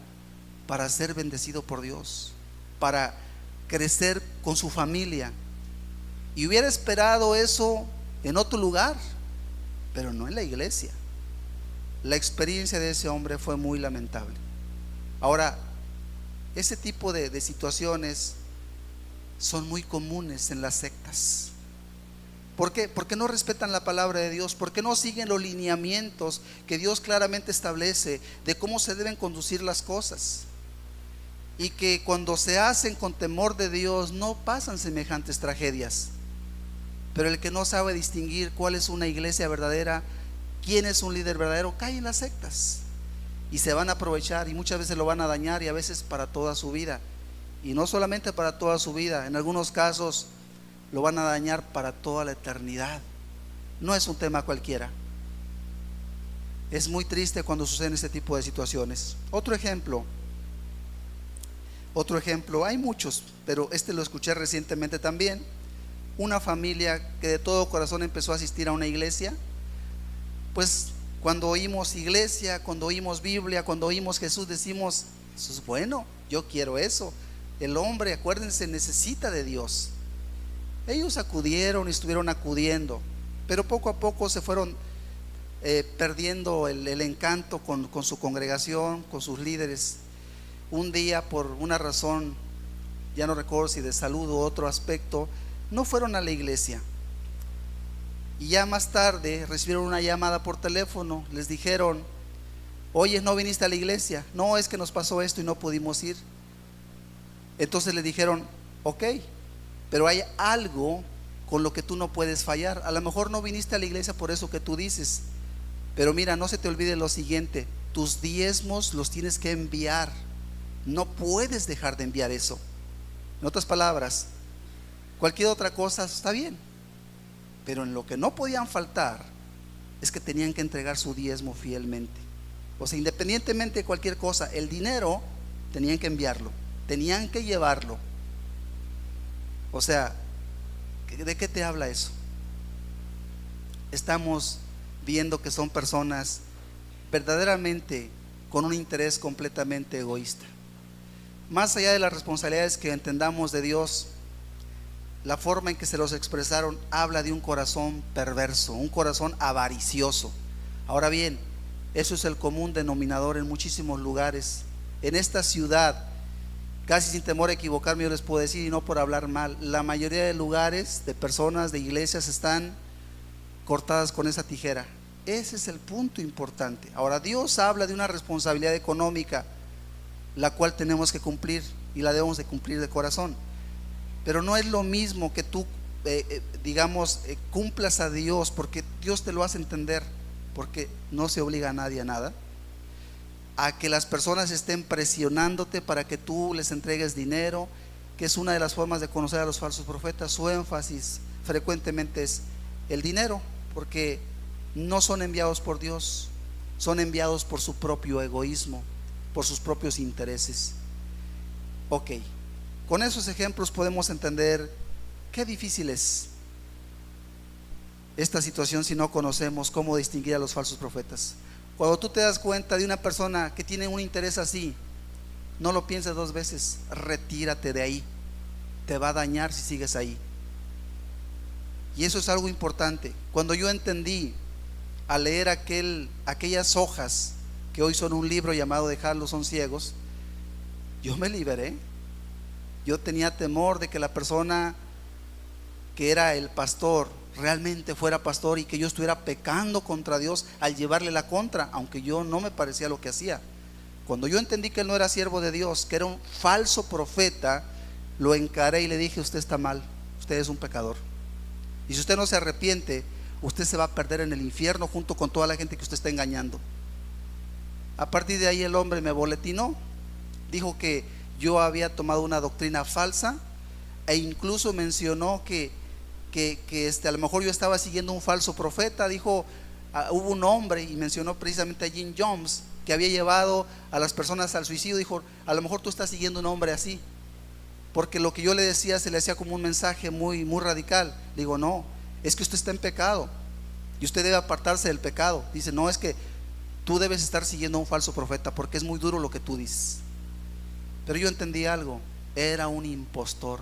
para ser bendecido por Dios, para crecer con su familia, y hubiera esperado eso en otro lugar, pero no en la iglesia. La experiencia de ese hombre fue muy lamentable. Ahora, ese tipo de situaciones son muy comunes en las sectas. ¿Por qué? Porque no respetan la palabra de Dios, porque no siguen los lineamientos que Dios claramente establece de cómo se deben conducir las cosas, y que cuando se hacen con temor de Dios no pasan semejantes tragedias. Pero el que no sabe distinguir cuál es una iglesia verdadera, quién es un líder verdadero, cae en las sectas y se van a aprovechar, y muchas veces lo van a dañar, y a veces para toda su vida. Y no solamente para toda su vida, en algunos casos lo van a dañar para toda la eternidad. No es un tema cualquiera. Es muy triste cuando suceden este tipo de situaciones. Otro ejemplo, hay muchos, pero lo escuché recientemente también. Una familia que de todo corazón empezó a asistir a una iglesia. Pues cuando oímos iglesia, cuando oímos Biblia, cuando oímos Jesús, decimos: eso es bueno, yo quiero eso. El hombre, acuérdense, necesita de Dios. Ellos acudieron y estuvieron acudiendo, pero poco a poco se fueron perdiendo el encanto con su congregación, con sus líderes. Un día, por una razón, ya no recuerdo si de salud u otro aspecto, no fueron a la iglesia. Y ya más tarde recibieron una llamada por teléfono. Les dijeron: oye, ¿no viniste a la iglesia? No, es que nos pasó esto y no pudimos ir. Entonces le dijeron: ok, pero hay algo con lo que tú no puedes fallar. A lo mejor no viniste a la iglesia por eso que tú dices, pero mira, no se te olvide lo siguiente: tus diezmos los tienes que enviar. No puedes dejar de enviar eso. En otras palabras, cualquier otra cosa está bien, pero en lo que no podían faltar es que tenían que entregar su diezmo fielmente. O sea, independientemente de cualquier cosa, el dinero tenían que enviarlo, tenían que llevarlo. O sea, ¿de qué te habla eso? Estamos viendo que son personas verdaderamente con un interés completamente egoísta. Más allá de las responsabilidades que entendamos de Dios, la forma en que se los expresaron habla de un corazón perverso, un corazón avaricioso. Ahora bien, eso es el común denominador en muchísimos lugares. En esta ciudad, casi sin temor a equivocarme, yo les puedo decir, y no por hablar mal, la mayoría de lugares, de personas, de iglesias están cortadas con esa tijera. Ese es el punto importante. Ahora, Dios habla de una responsabilidad económica, la cual tenemos que cumplir y la debemos de cumplir de corazón. Pero no es lo mismo que tú, cumplas a Dios, porque Dios te lo hace entender, porque no se obliga a nadie a nada, a que las personas estén presionándote para que tú les entregues dinero, que es una de las formas de conocer a los falsos profetas. Su énfasis frecuentemente es el dinero, porque no son enviados por Dios, son enviados por su propio egoísmo, por sus propios intereses. Ok, con esos ejemplos podemos entender qué difícil es esta situación si no conocemos cómo distinguir a los falsos profetas. Cuando tú te das cuenta de una persona que tiene un interés así, no lo pienses dos veces, retírate de ahí, te va a dañar si sigues ahí. Y eso es algo importante. Cuando yo entendí al leer aquellas hojas que hoy son un libro llamado Dejarlos son ciegos, yo me liberé. Yo tenía temor de que la persona que era el pastor realmente fuera pastor y que yo estuviera pecando contra Dios al llevarle la contra, aunque yo no me parecía lo que hacía. Cuando yo entendí que él no era siervo de Dios, que era un falso profeta, lo encaré y le dije: usted está mal, usted es un pecador, y si usted no se arrepiente, usted se va a perder en el infierno junto con toda la gente que usted está engañando. A partir de ahí el hombre me boletinó, dijo que yo había tomado una doctrina falsa, e incluso mencionó que a lo mejor yo estaba siguiendo un falso profeta. Dijo, hubo un hombre, y mencionó precisamente a Jim Jones, que había llevado a las personas al suicidio. Dijo, a lo mejor tú estás siguiendo un hombre así, porque lo que yo le decía se le hacía como un mensaje muy, muy radical. Digo, no, es que usted está en pecado y usted debe apartarse del pecado. Dice, no, es que tú debes estar siguiendo a un falso profeta, porque es muy duro lo que tú dices. Pero yo entendí algo, era un impostor.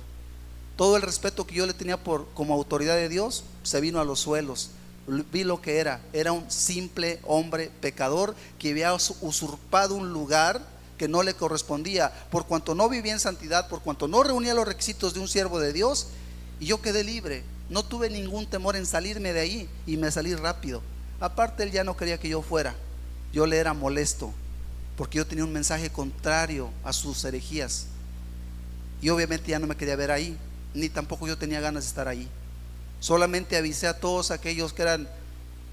Todo el respeto que yo le tenía como autoridad de Dios se vino a los suelos. Vi lo que era un simple hombre pecador que había usurpado un lugar que no le correspondía, por cuanto no vivía en santidad, por cuanto no reunía los requisitos de un siervo de Dios. Y yo quedé libre, no tuve ningún temor en salirme de ahí, y me salí rápido. Aparte, él ya no quería que yo fuera, yo le era molesto, porque yo tenía un mensaje contrario a sus herejías, y obviamente ya no me quería ver ahí, ni tampoco yo tenía ganas de estar ahí. Solamente avisé a todos aquellos que eran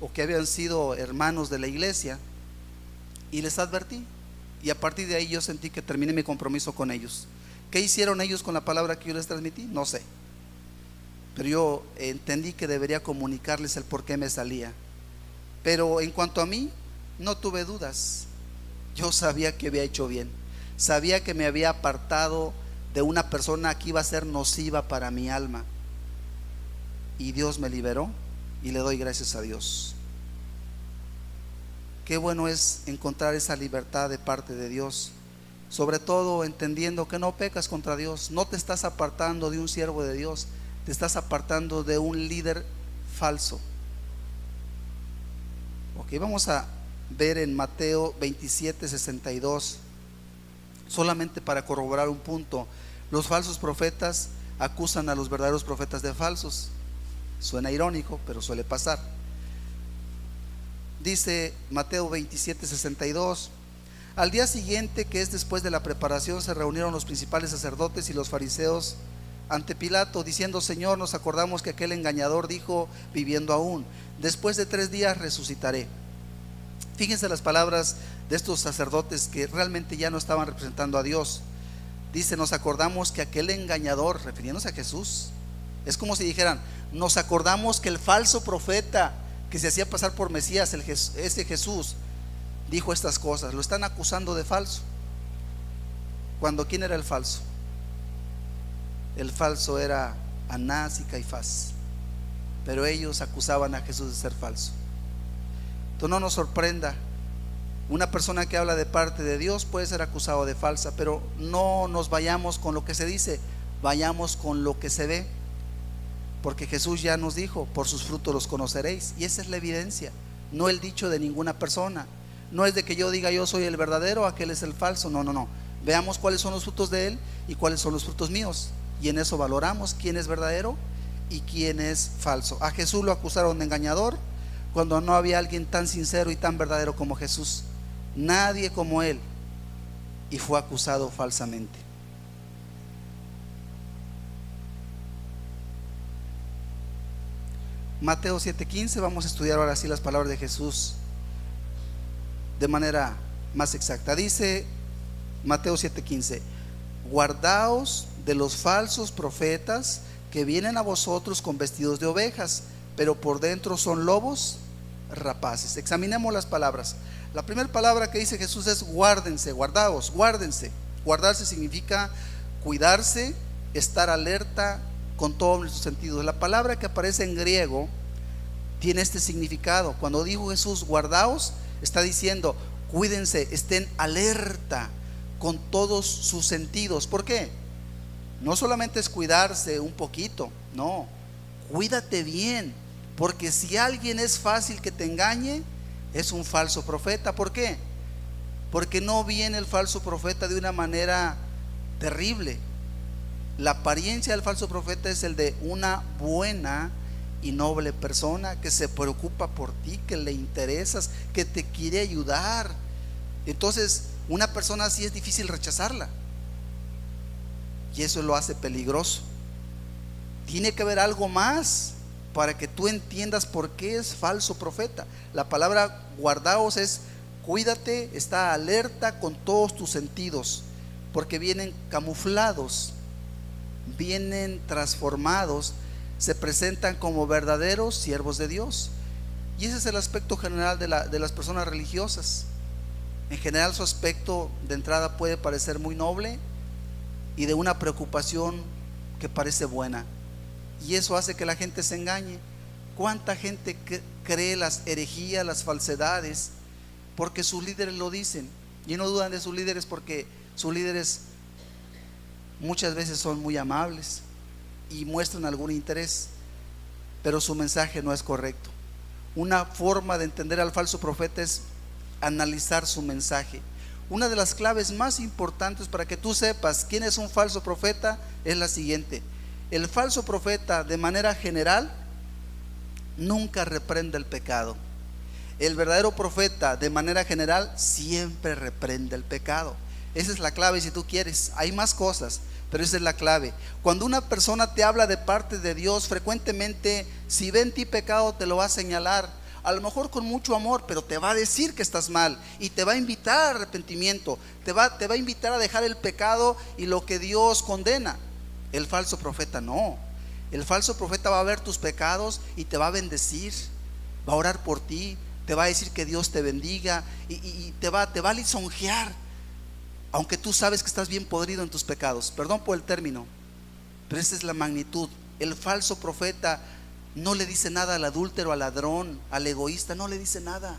o que habían sido hermanos de la iglesia, y les advertí, y a partir de ahí yo sentí que terminé mi compromiso con ellos. ¿Qué hicieron ellos con la palabra que yo les transmití? No sé, pero yo entendí que debería comunicarles el por qué me salía. Pero en cuanto a mí, no tuve dudas. Yo sabía que había hecho bien, sabía que me había apartado de una persona que iba a ser nociva para mi alma, y Dios me liberó, y le doy gracias a Dios. Qué bueno es encontrar esa libertad de parte de Dios, sobre todo entendiendo que no pecas contra Dios. No te estás apartando de un siervo de Dios, te estás apartando de un líder falso. Ok, vamos a ver en Mateo 27:62, solamente para corroborar un punto. Los falsos profetas acusan a los verdaderos profetas de falsos. Suena irónico, pero suele pasar. Dice Mateo 27:62: al día siguiente, que es después de la preparación, se reunieron los principales sacerdotes y los fariseos ante Pilato, diciendo: Señor, nos acordamos que aquel engañador dijo, viviendo aún, después de 3 días resucitaré. Fíjense las palabras de estos sacerdotes, que realmente ya no estaban representando a Dios. Dice, nos acordamos que aquel engañador, refiriéndose a Jesús, es como si dijeran, nos acordamos que el falso profeta que se hacía pasar por Mesías, ese Jesús, dijo estas cosas. Lo están acusando de falso. Cuando, ¿quién era el falso? El falso era Anás y Caifás, pero ellos acusaban a Jesús de ser falso. Entonces no nos sorprenda, una persona que habla de parte de Dios puede ser acusado de falsa, pero no nos vayamos con lo que se dice, vayamos con lo que se ve, porque Jesús ya nos dijo, por sus frutos los conoceréis, y esa es la evidencia, no el dicho de ninguna persona. No es de que yo diga yo soy el verdadero, aquel es el falso. No. Veamos cuáles son los frutos de él y cuáles son los frutos míos, y en eso valoramos quién es verdadero y quién es falso. A Jesús lo acusaron de engañador cuando no había alguien tan sincero y tan verdadero como Jesús. Nadie como él, y fue acusado falsamente. Mateo 7:15, vamos a estudiar ahora sí las palabras de Jesús de manera más exacta. Dice Mateo 7:15: guardaos de los falsos profetas que vienen a vosotros con vestidos de ovejas, pero por dentro son lobos rapaces. Examinemos las palabras. La primera palabra que dice Jesús es guárdense, guardaos, guárdense. Guardarse significa cuidarse, estar alerta con todos nuestros sentidos. La palabra que aparece en griego tiene este significado. Cuando dijo Jesús guardaos, está diciendo cuídense, estén alerta con todos sus sentidos. ¿Por qué? No solamente es cuidarse un poquito, no, cuídate bien, porque si alguien es fácil que te engañe, es un falso profeta. ¿Por qué? Porque no viene el falso profeta de una manera terrible. La apariencia del falso profeta es el de una buena y noble persona que se preocupa por ti, que le interesas, que te quiere ayudar. Entonces, una persona así es difícil rechazarla, y eso lo hace peligroso. Tiene que haber algo más para que tú entiendas por qué es falso profeta. La palabra guardaos es cuídate, está alerta con todos tus sentidos, porque vienen camuflados, vienen transformados, se presentan como verdaderos siervos de Dios. Y ese es el aspecto general de las personas religiosas. En general, su aspecto de entrada puede parecer muy noble y de una preocupación que parece buena, y eso hace que la gente se engañe. ¿Cuánta gente cree las herejías, las falsedades, porque sus líderes lo dicen? Y no dudan de sus líderes, porque sus líderes muchas veces son muy amables y muestran algún interés, pero su mensaje no es correcto. Una forma de entender al falso profeta es analizar su mensaje. Una de las claves más importantes para que tú sepas quién es un falso profeta es la siguiente: el falso profeta, de manera general, nunca reprende el pecado. El verdadero profeta, de manera general, siempre reprende el pecado. Esa es la clave. Si tú quieres, hay más cosas, pero esa es la clave. Cuando una persona te habla de parte de Dios, frecuentemente, si ve en ti pecado, te lo va a señalar, a lo mejor con mucho amor, pero te va a decir que estás mal y te va a invitar al arrepentimiento, te va a invitar a dejar el pecado y lo que Dios condena. El falso profeta no. El falso profeta va a ver tus pecados y te va a bendecir, va a orar por ti, te va a decir que Dios te bendiga y te va a lisonjear, aunque tú sabes que estás bien podrido en tus pecados. Perdón por el término, pero esa es la magnitud. El falso profeta no le dice nada al adúltero, al ladrón, al egoísta, no le dice nada,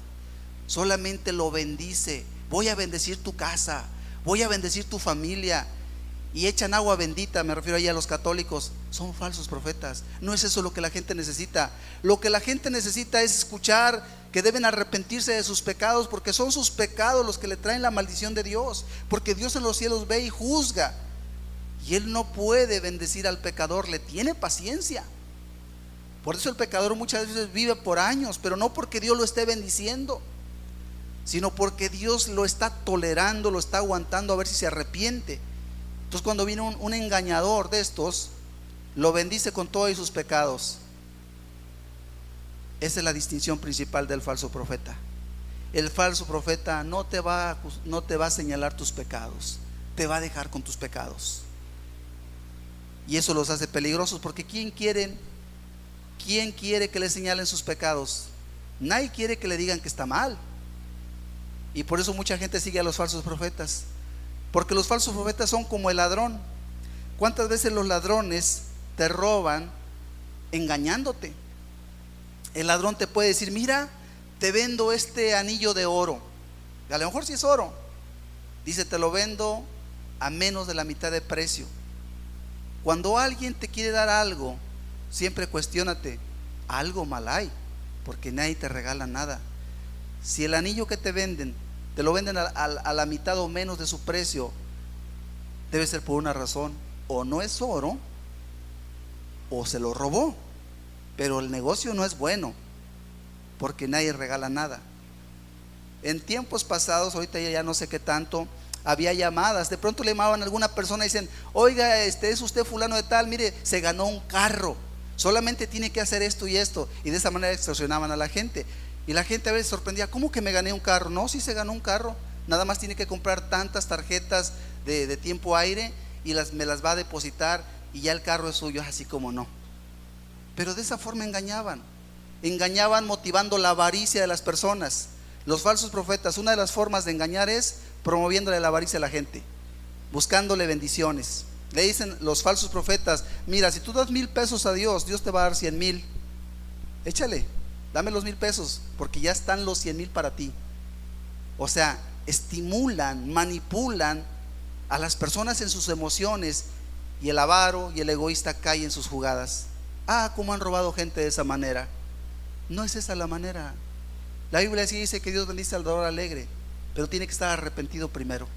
solamente lo bendice. Voy a bendecir tu casa, voy a bendecir tu familia, y echan agua bendita. Me refiero ahí a los católicos. Son falsos profetas. No es eso lo que la gente necesita. Lo que la gente necesita es escuchar que deben arrepentirse de sus pecados, porque son sus pecados los que le traen la maldición de Dios, porque Dios en los cielos ve y juzga, y Él no puede bendecir al pecador, le tiene paciencia. Por eso el pecador muchas veces vive por años, pero no porque Dios lo esté bendiciendo, sino porque Dios lo está tolerando, lo está aguantando a ver si se arrepiente. Entonces, cuando viene un engañador de estos, lo bendice con todos sus pecados. Esa es la distinción principal del falso profeta. El falso profeta no te va a señalar tus pecados, te va a dejar con tus pecados. Y eso los hace peligrosos, porque ¿quién quiere que le señalen sus pecados? Nadie quiere que le digan que está mal. Y por eso mucha gente sigue a los falsos profetas, porque los falsos profetas son como el ladrón. ¿Cuántas veces los ladrones te roban engañándote? El ladrón te puede decir: mira, te vendo este anillo de oro. A lo mejor sí es oro. Dice: te lo vendo a menos de la mitad de precio. Cuando alguien te quiere dar algo, siempre cuestiónate: algo mal hay, porque nadie te regala nada. Si el anillo que te venden, te lo venden a la mitad o menos de su precio, debe ser por una razón: o no es oro, o se lo robó. Pero el negocio no es bueno, porque nadie regala nada. En tiempos pasados, ahorita ya no sé qué tanto, había llamadas. De pronto le llamaban a alguna persona y dicen: oiga, es usted fulano de tal, mire, se ganó un carro, solamente tiene que hacer esto y esto. Y de esa manera extorsionaban a la gente. Y la gente a veces sorprendía: ¿cómo que me gané un carro? No, sí se ganó un carro, nada más tiene que comprar tantas tarjetas de tiempo aire y me las va a depositar y ya el carro es suyo. Así como no. Pero de esa forma engañaban motivando la avaricia de las personas. Los falsos profetas, una de las formas de engañar es promoviéndole la avaricia a la gente, buscándole bendiciones. Le dicen los falsos profetas: mira, si tú das 1,000 pesos a Dios, Dios te va a dar 100,000. Échale, dame los 1,000 pesos, porque ya están los 100,000 para ti. O sea, estimulan, manipulan a las personas en sus emociones, y el avaro y el egoísta caen en sus jugadas. ¿Cómo han robado gente de esa manera? No es esa la manera. La Biblia sí dice que Dios bendice al dador alegre, pero tiene que estar arrepentido primero,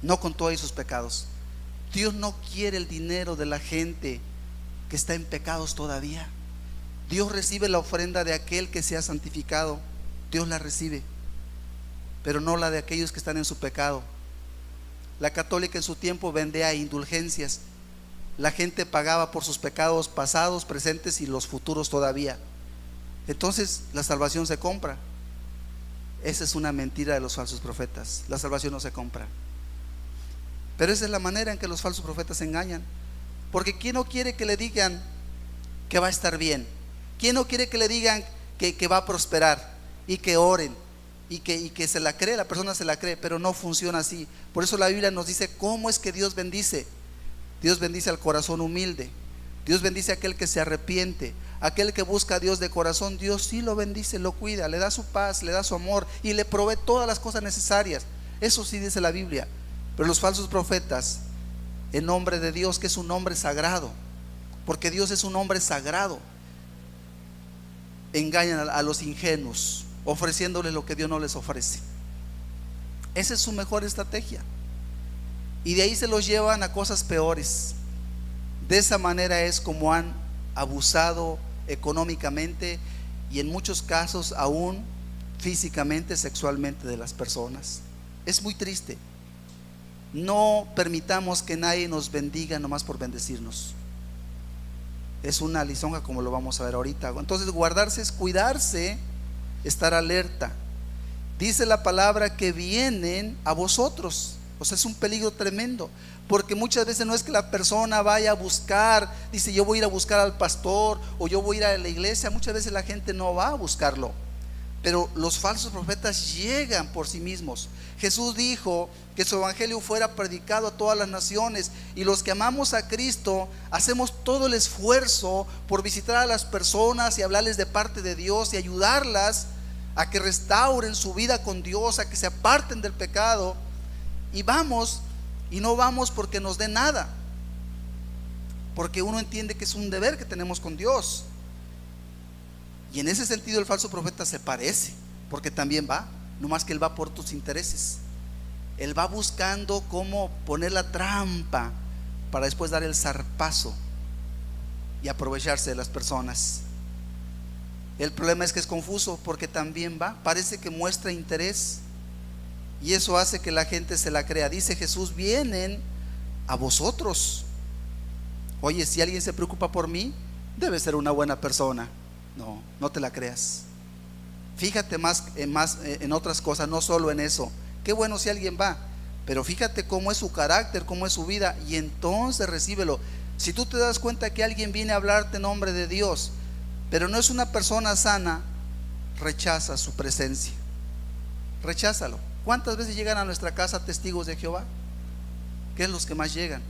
no con todos sus pecados. Dios no quiere el dinero de la gente que está en pecados todavía. Dios recibe la ofrenda de aquel que se ha santificado. Dios la recibe, pero no la de aquellos que están en su pecado. La católica en su tiempo vendía indulgencias. La gente pagaba por sus pecados pasados, presentes y los futuros todavía. Entonces la salvación se compra. Esa es una mentira de los falsos profetas. La salvación no se compra. Pero esa es la manera en que los falsos profetas engañan. Porque ¿quién no quiere que le digan que va a estar bien? ¿Quién no quiere que le digan que va a prosperar y que oren y que se la cree? La persona se la cree, pero no funciona así. Por eso la Biblia nos dice cómo es que Dios bendice. Dios bendice al corazón humilde. Dios bendice a aquel que se arrepiente, aquel que busca a Dios de corazón. Dios sí lo bendice, lo cuida, le da su paz, le da su amor y le provee todas las cosas necesarias. Eso sí dice la Biblia. Pero los falsos profetas, en nombre de Dios, que es un nombre sagrado, porque Dios es un hombre sagrado, engañan a los ingenuos, ofreciéndoles lo que Dios no les ofrece. Esa es su mejor estrategia. Y de ahí se los llevan a cosas peores. De esa manera es como han abusado económicamente y en muchos casos aún físicamente, sexualmente de las personas. Es muy triste. No permitamos que nadie nos bendiga nomás por bendecirnos. Es una lisonja, como lo vamos a ver ahorita. Entonces guardarse es cuidarse, estar alerta. Dice la palabra que vienen a vosotros. O sea, es un peligro tremendo, porque muchas veces no es que la persona vaya a buscar, dice: yo voy a ir a buscar al pastor o yo voy a ir a la iglesia. Muchas veces la gente no va a buscarlo, pero los falsos profetas llegan por sí mismos. Jesús dijo que su evangelio fuera predicado a todas las naciones, y los que amamos a Cristo hacemos todo el esfuerzo por visitar a las personas y hablarles de parte de Dios y ayudarlas a que restauren su vida con Dios, a que se aparten del pecado. Y vamos, y no vamos porque nos dé nada, porque uno entiende que es un deber que tenemos con Dios. Y en ese sentido el falso profeta se parece, porque también va, no más que él va por tus intereses. Él va buscando cómo poner la trampa para después dar el zarpazo y aprovecharse de las personas. El problema es que es confuso, porque también va, parece que muestra interés, y eso hace que la gente se la crea. Dice Jesús: vienen a vosotros. Oye, si alguien se preocupa por mí, debe ser una buena persona. No, no te la creas. Fíjate más en otras cosas, no solo en eso. Qué bueno si alguien va, pero fíjate cómo es su carácter, cómo es su vida, y entonces recíbelo. Si tú te das cuenta que alguien viene a hablarte en nombre de Dios, pero no es una persona sana, rechaza su presencia, recházalo. ¿Cuántas veces llegan a nuestra casa testigos de Jehová? ¿Qué es los que más llegan?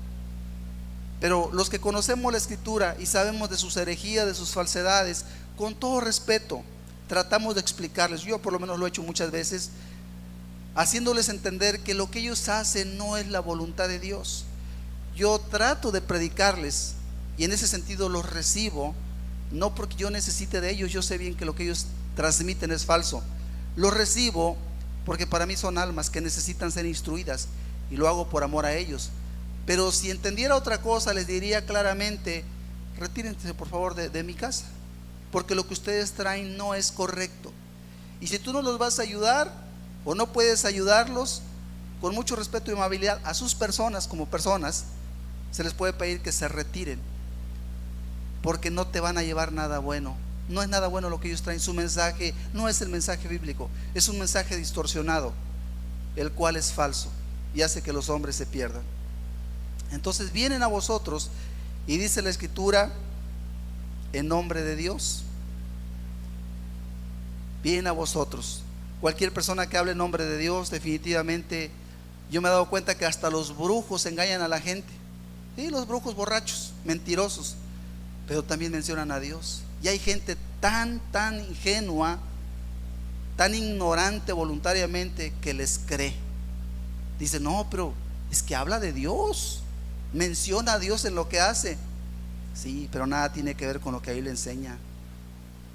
Pero los que conocemos la Escritura y sabemos de sus herejías, de sus falsedades, con todo respeto tratamos de explicarles. Yo por lo menos lo he hecho muchas veces, haciéndoles entender que lo que ellos hacen no es la voluntad de Dios. Yo trato de predicarles y en ese sentido los recibo, no porque yo necesite de ellos. Yo sé bien que lo que ellos transmiten es falso. Los recibo porque para mí son almas que necesitan ser instruidas, y lo hago por amor a ellos. Pero si entendiera otra cosa, les diría claramente: retírense por favor de mi casa, porque lo que ustedes traen no es correcto. Y si tú no los vas a ayudar o no puedes ayudarlos, con mucho respeto y amabilidad a sus personas como personas, se les puede pedir que se retiren, porque no te van a llevar nada bueno. No es nada bueno lo que ellos traen. Su mensaje no es el mensaje bíblico, es un mensaje distorsionado, el cual es falso y hace que los hombres se pierdan. Entonces vienen a vosotros, y dice la Escritura, en nombre de Dios. Vienen a vosotros. Cualquier persona que hable en nombre de Dios, definitivamente, yo me he dado cuenta que hasta los brujos engañan a la gente. Sí, los brujos borrachos, mentirosos, pero también mencionan a Dios. Y hay gente tan ingenua, tan ignorante voluntariamente, que les cree. Dice: no, pero es que habla de Dios, menciona a Dios en lo que hace. Sí, pero nada tiene que ver con lo que ahí le enseña.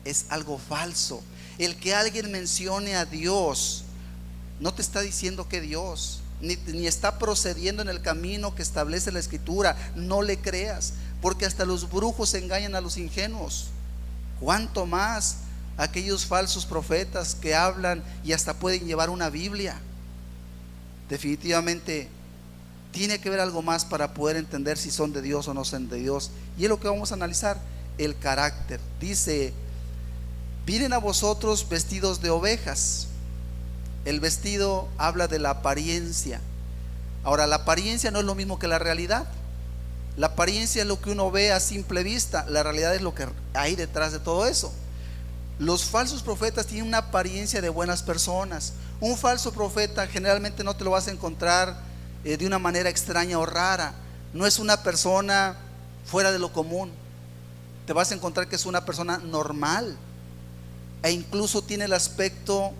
Es algo falso. El que alguien mencione a Dios no te está diciendo que Dios, ni está procediendo en el camino que establece la Escritura. No le creas, porque hasta los brujos engañan a los ingenuos. ¿Cuánto más aquellos falsos profetas que hablan y hasta pueden llevar una Biblia? Definitivamente tiene que ver algo más para poder entender si son de Dios o no son de Dios. Y es lo que vamos a analizar: el carácter. Dice: vienen a vosotros vestidos de ovejas. El vestido habla de la apariencia. Ahora, la apariencia no es lo mismo que la realidad. La apariencia es lo que uno ve a simple vista, la realidad es lo que hay detrás de todo eso. Los falsos profetas tienen una apariencia de buenas personas. Un falso profeta generalmente no te lo vas a encontrar de una manera extraña o rara. No es una persona fuera de lo común. Te vas a encontrar que es una persona normal, e incluso tiene el aspecto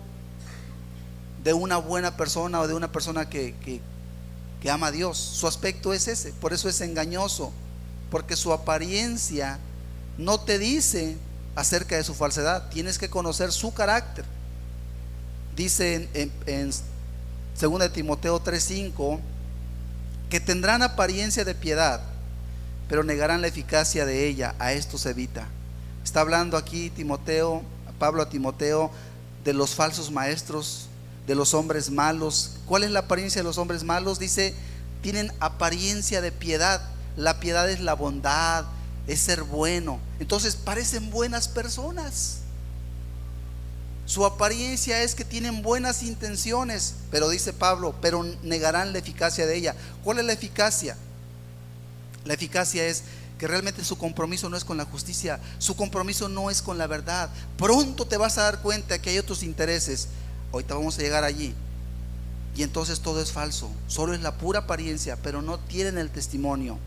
de una buena persona o de una persona que ama a Dios. Su aspecto es ese. Por eso es engañoso, porque su apariencia no te dice acerca de su falsedad. Tienes que conocer su carácter. Dice en 2 Timoteo 3:5 que tendrán apariencia de piedad, pero negarán la eficacia de ella. A esto se evita. Está hablando aquí Pablo a Timoteo, de los falsos maestros, de los hombres malos. ¿Cuál es la apariencia de los hombres malos? Dice: tienen apariencia de piedad. La piedad es la bondad, es ser bueno. Entonces parecen buenas personas. Su apariencia es que tienen buenas intenciones, pero dice Pablo, pero negarán la eficacia de ella. ¿Cuál es la eficacia? La eficacia es que realmente su compromiso no es con la justicia, su compromiso no es con la verdad. Pronto te vas a dar cuenta que hay otros intereses. Ahorita vamos a llegar allí. Y entonces todo es falso, solo es la pura apariencia, pero no tienen el testimonio.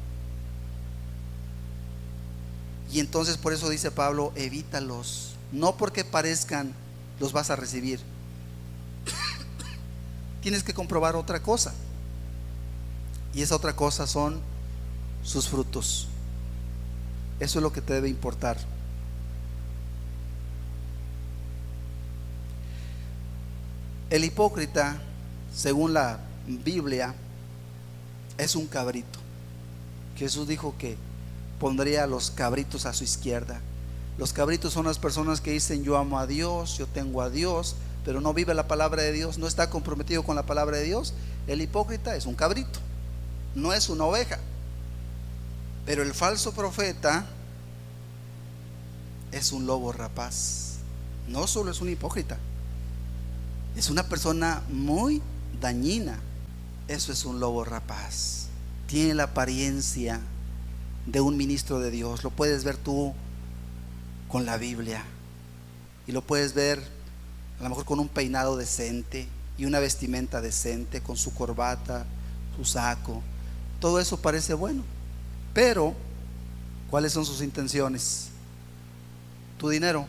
Y entonces por eso dice Pablo: evítalos. No porque parezcan los vas a recibir. Tienes que comprobar otra cosa, y esa otra cosa son sus frutos. Eso es lo que te debe importar. El hipócrita, según la Biblia, es un cabrito. Jesús dijo que pondría a los cabritos a su izquierda. Los cabritos son las personas que dicen: yo amo a Dios, yo tengo a Dios, pero no vive la palabra de Dios, no está comprometido con la palabra de Dios. El hipócrita es un cabrito, no es una oveja. Pero el falso profeta es un lobo rapaz. No solo es un hipócrita, es una persona muy dañina. eso es un lobo rapaz. Tiene la apariencia de un ministro de Dios. Lo puedes ver tú con la Biblia y lo puedes ver a lo mejor con un peinado decente y una vestimenta decente, con su corbata, su saco. Todo eso parece bueno, pero ¿cuáles son sus intenciones? Tu dinero.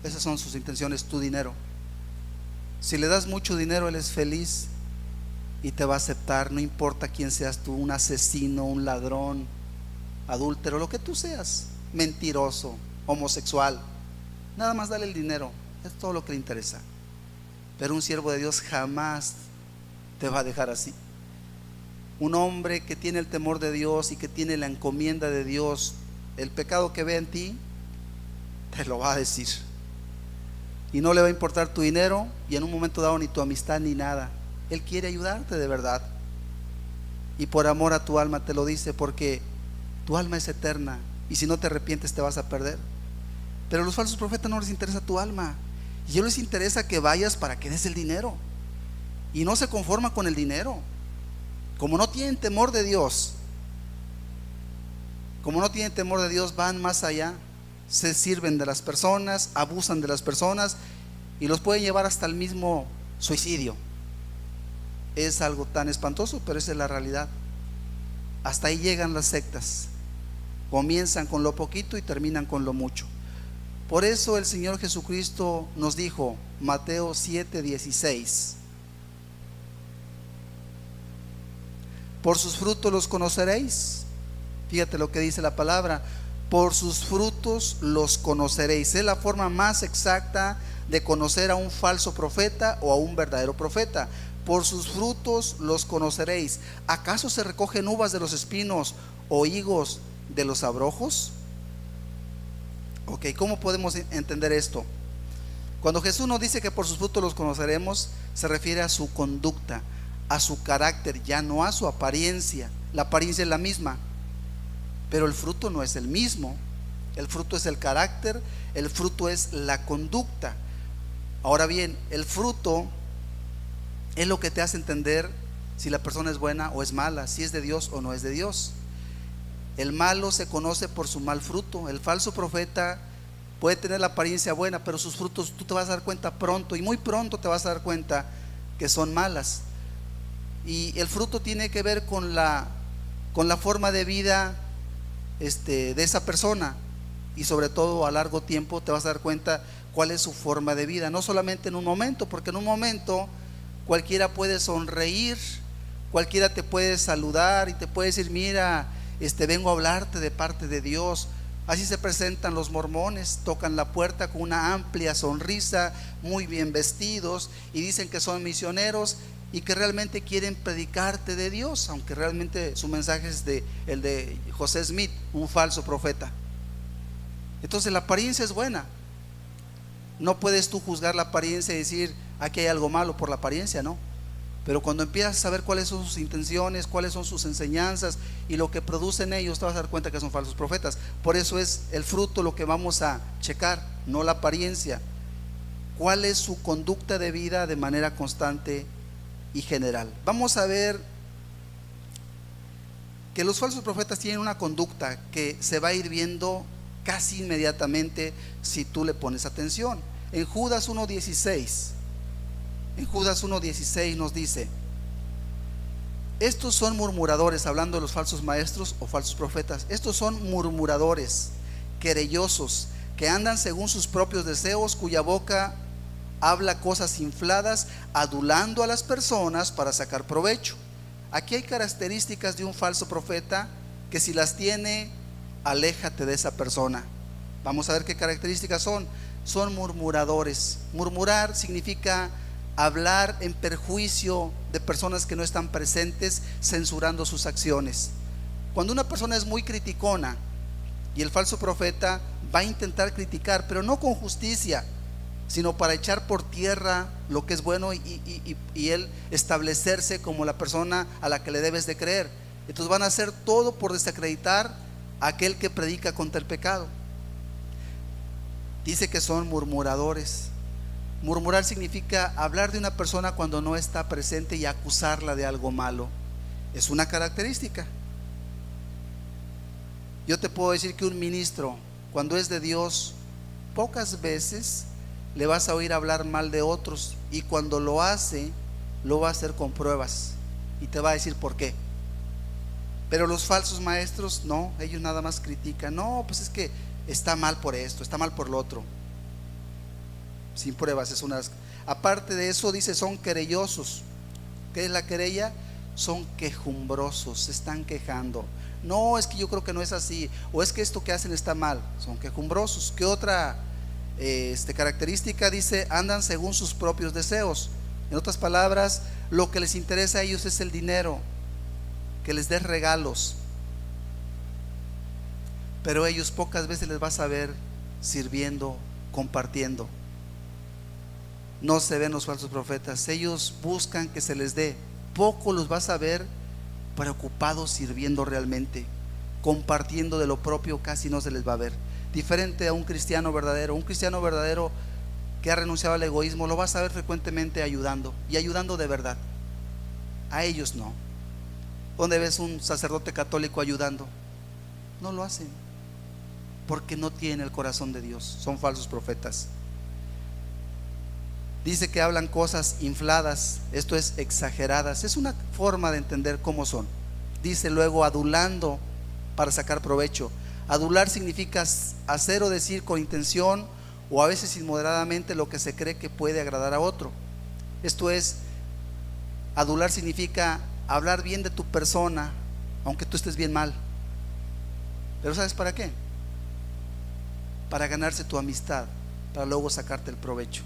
Esas son sus intenciones, tu dinero. Si le das mucho dinero, él es feliz y te va a aceptar, no importa quién seas tú, un asesino, un ladrón, adúltero, lo que tú seas, mentiroso, homosexual. Nada más dale el dinero, es todo lo que le interesa. Pero un siervo de Dios jamás te va a dejar así. Un hombre que tiene el temor de Dios y que tiene la encomienda de Dios, el pecado que ve en ti, te lo va a decir. Y no le va a importar tu dinero y en un momento dado ni tu amistad ni nada. Él quiere ayudarte de verdad. Y por amor a tu alma te lo dice, porque tu alma es eterna y si no te arrepientes te vas a perder. Pero a los falsos profetas no les interesa tu alma, y a ellos les interesa que vayas para que des el dinero. Y no se conforman con el dinero. Como no tienen temor de Dios, van más allá. Se sirven de las personas, abusan de las personas y los pueden llevar hasta el mismo suicidio. Es algo tan espantoso, pero esa es la realidad. Hasta ahí llegan las sectas. Comienzan con lo poquito y terminan con lo mucho. Por eso el Señor Jesucristo nos dijo, Mateo 7:16: por sus frutos los conoceréis. Fíjate lo que dice la palabra: por sus frutos los conoceréis. Es la forma más exacta de conocer a un falso profeta o a un verdadero profeta. Por sus frutos los conoceréis. ¿Acaso se recogen uvas de los espinos o higos de los abrojos? Ok, ¿cómo podemos entender esto? Cuando Jesús nos dice que por sus frutos los conoceremos, se refiere a su conducta, a su carácter, ya no a su apariencia. La apariencia es la misma, pero el fruto no es el mismo. El fruto es el carácter, el fruto es la conducta. Ahora bien, el fruto es lo que te hace entender si la persona es buena o es mala, si es de Dios o no es de Dios. El malo se conoce por su mal fruto. El falso profeta puede tener la apariencia buena, pero sus frutos tú te vas a dar cuenta pronto, y muy pronto te vas a dar cuenta que son malas. Y el fruto tiene que ver con la forma de vida de esa persona, y sobre todo a largo tiempo te vas a dar cuenta cuál es su forma de vida, no solamente en un momento, porque en un momento cualquiera puede sonreír, cualquiera te puede saludar y te puede decir: mira, vengo a hablarte de parte de Dios. Así se presentan los mormones, tocan la puerta con una amplia sonrisa, muy bien vestidos, y dicen que son misioneros y que realmente quieren predicarte de Dios, aunque realmente su mensaje es el de José Smith, un falso profeta. Entonces la apariencia es buena. No puedes tú juzgar la apariencia y decir: aquí hay algo malo por la apariencia, no. Pero cuando empiezas a saber cuáles son sus intenciones, cuáles son sus enseñanzas y lo que producen ellos, te vas a dar cuenta que son falsos profetas. Por eso es el fruto lo que vamos a checar, no la apariencia. ¿Cuál es su conducta de vida de manera constante y general? Vamos a ver que los falsos profetas tienen una conducta que se va a ir viendo casi inmediatamente si tú le pones atención. En Judas 1:16 nos dice: estos son murmuradores, hablando de los falsos maestros o falsos profetas. Estos son murmuradores, querellosos, que andan según sus propios deseos, cuya boca habla cosas infladas, adulando a las personas para sacar provecho. Aquí hay características de un falso profeta que, si las tiene, aléjate de esa persona. Vamos a ver qué características son. Son murmuradores. Murmurar significa hablar en perjuicio de personas que no están presentes, censurando sus acciones. Cuando una persona es muy criticona, y el falso profeta va a intentar criticar, pero no con justicia, sino para echar por tierra lo que es bueno y él establecerse como la persona a la que le debes de creer. Entonces van a hacer todo por desacreditar a aquel que predica contra el pecado. Dice que son murmuradores. Murmurar significa hablar de una persona cuando no está presente y acusarla de algo malo. Es una característica. Yo te puedo decir que un ministro, cuando es de Dios, pocas veces le vas a oír hablar mal de otros, y cuando lo hace, lo va a hacer con pruebas y te va a decir por qué. Pero los falsos maestros no, ellos nada más critican. No, pues es que está mal por esto, está mal por lo otro. Sin pruebas, es una. Aparte de eso, dice, son querellosos. ¿Qué es la querella? Son quejumbrosos, se están quejando. No, es que yo creo que no es así, o es que esto que hacen está mal. Son quejumbrosos. ¿Qué otra característica? Dice, andan según sus propios deseos. En otras palabras, lo que les interesa a ellos es el dinero, que les des regalos. Pero ellos pocas veces les vas a ver sirviendo, compartiendo. No se ven los falsos profetas. Ellos buscan que se les dé. Poco los vas a ver preocupados sirviendo realmente. Compartiendo de lo propio casi no se les va a ver. Diferente a un cristiano verdadero. Un cristiano verdadero que ha renunciado al egoísmo, lo vas a ver frecuentemente ayudando, y ayudando de verdad. A ellos no. ¿Dónde ves un sacerdote católico ayudando? No lo hacen, porque no tienen el corazón de Dios. Son falsos profetas. Dice que hablan cosas infladas, esto es, exageradas. Es una forma de entender cómo son. Dice luego, adulando para sacar provecho. Adular significa hacer o decir con intención, o a veces inmoderadamente, lo que se cree que puede agradar a otro. Esto es, adular significa hablar bien de tu persona, aunque tú estés bien mal. Pero ¿sabes para qué? Para ganarse tu amistad, para luego sacarte el provecho.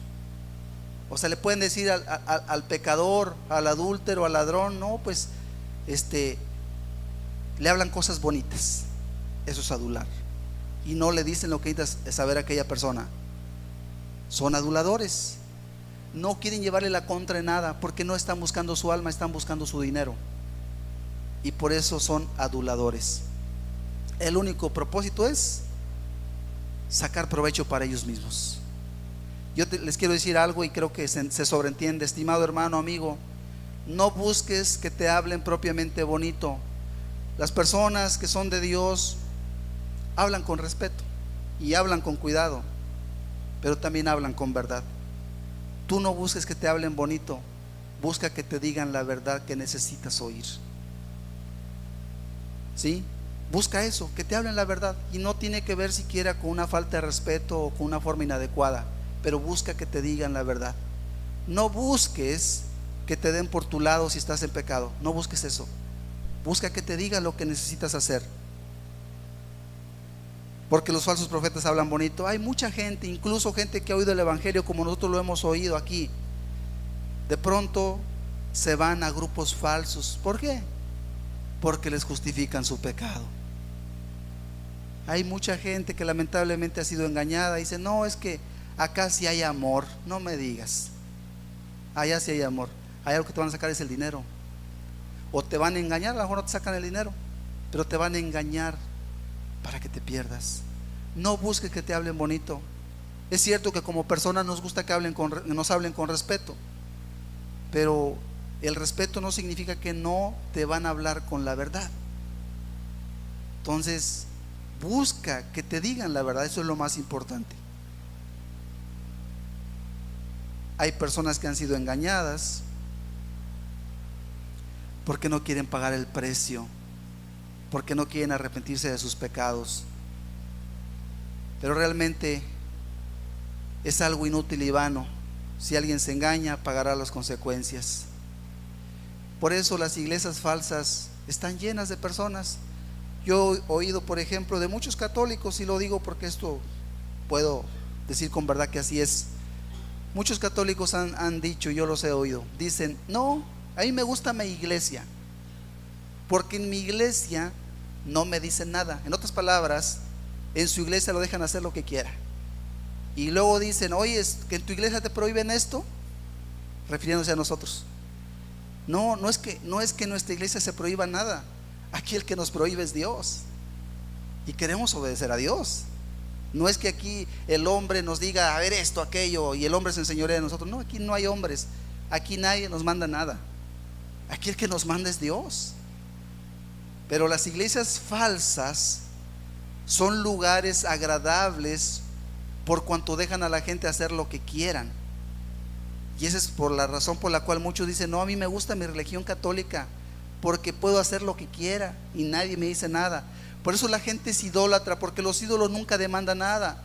O sea, le pueden decir al pecador, al adúltero, al ladrón, no, pues le hablan cosas bonitas. Eso es adular. Y no le dicen lo que necesita saber aquella persona. Son aduladores. No quieren llevarle la contra en nada, porque no están buscando su alma, están buscando su dinero. Y por eso son aduladores. El único propósito es sacar provecho para ellos mismos. Yo les quiero decir algo, y creo que se sobreentiende, estimado hermano, amigo. No busques que te hablen propiamente bonito. Las personas que son de Dios hablan con respeto y hablan con cuidado, pero también hablan con verdad. Tú no busques que te hablen bonito, busca que te digan la verdad que necesitas oír. ¿Sí? Busca eso, que te hablen la verdad. Y no tiene que ver siquiera con una falta de respeto o con una forma inadecuada, pero busca que te digan la verdad. No busques que te den por tu lado si estás en pecado. No busques eso. Busca que te digan lo que necesitas hacer. Porque los falsos profetas hablan bonito. Hay mucha gente, incluso gente que ha oído el evangelio como nosotros lo hemos oído aquí, de pronto se van a grupos falsos. ¿Por qué? Porque les justifican su pecado. Hay mucha gente que lamentablemente ha sido engañada y dice, no, es que acá sí hay amor. No me digas, allá sí hay amor. Allá lo que te van a sacar es el dinero. O te van a engañar, a lo mejor no te sacan el dinero, pero te van a engañar para que te pierdas. No busques que te hablen bonito. Es cierto que como personas nos gusta que nos hablen con respeto, pero el respeto no significa que no te van a hablar con la verdad. Entonces, busca que te digan la verdad. Eso es lo más importante. Hay personas que han sido engañadas porque no quieren pagar el precio, porque no quieren arrepentirse de sus pecados. Pero realmente es algo inútil y vano. Si alguien se engaña, pagará las consecuencias. Por eso las iglesias falsas están llenas de personas. Yo he oído, por ejemplo, de muchos católicos, y lo digo porque esto puedo decir con verdad que así es. Muchos católicos han dicho, yo los he oído, dicen, no, a mí me gusta mi iglesia, porque en mi iglesia no me dicen nada. En otras palabras, en su iglesia lo dejan hacer lo que quiera. Y luego dicen, oye, ¿es que en tu iglesia te prohíben esto? Refiriéndose a nosotros. No es que en nuestra iglesia se prohíba nada. Aquí el que nos prohíbe es Dios, y queremos obedecer a Dios. No es que aquí el hombre nos diga, a ver esto, aquello, y el hombre se enseñorea de nosotros. No, aquí no hay hombres, aquí nadie nos manda nada. Aquí el que nos manda es Dios. Pero las iglesias falsas son lugares agradables por cuanto dejan a la gente hacer lo que quieran. Y esa es por la razón por la cual muchos dicen, no, a mí me gusta mi religión católica porque puedo hacer lo que quiera y nadie me dice nada. Por eso la gente es idólatra, porque los ídolos nunca demandan nada.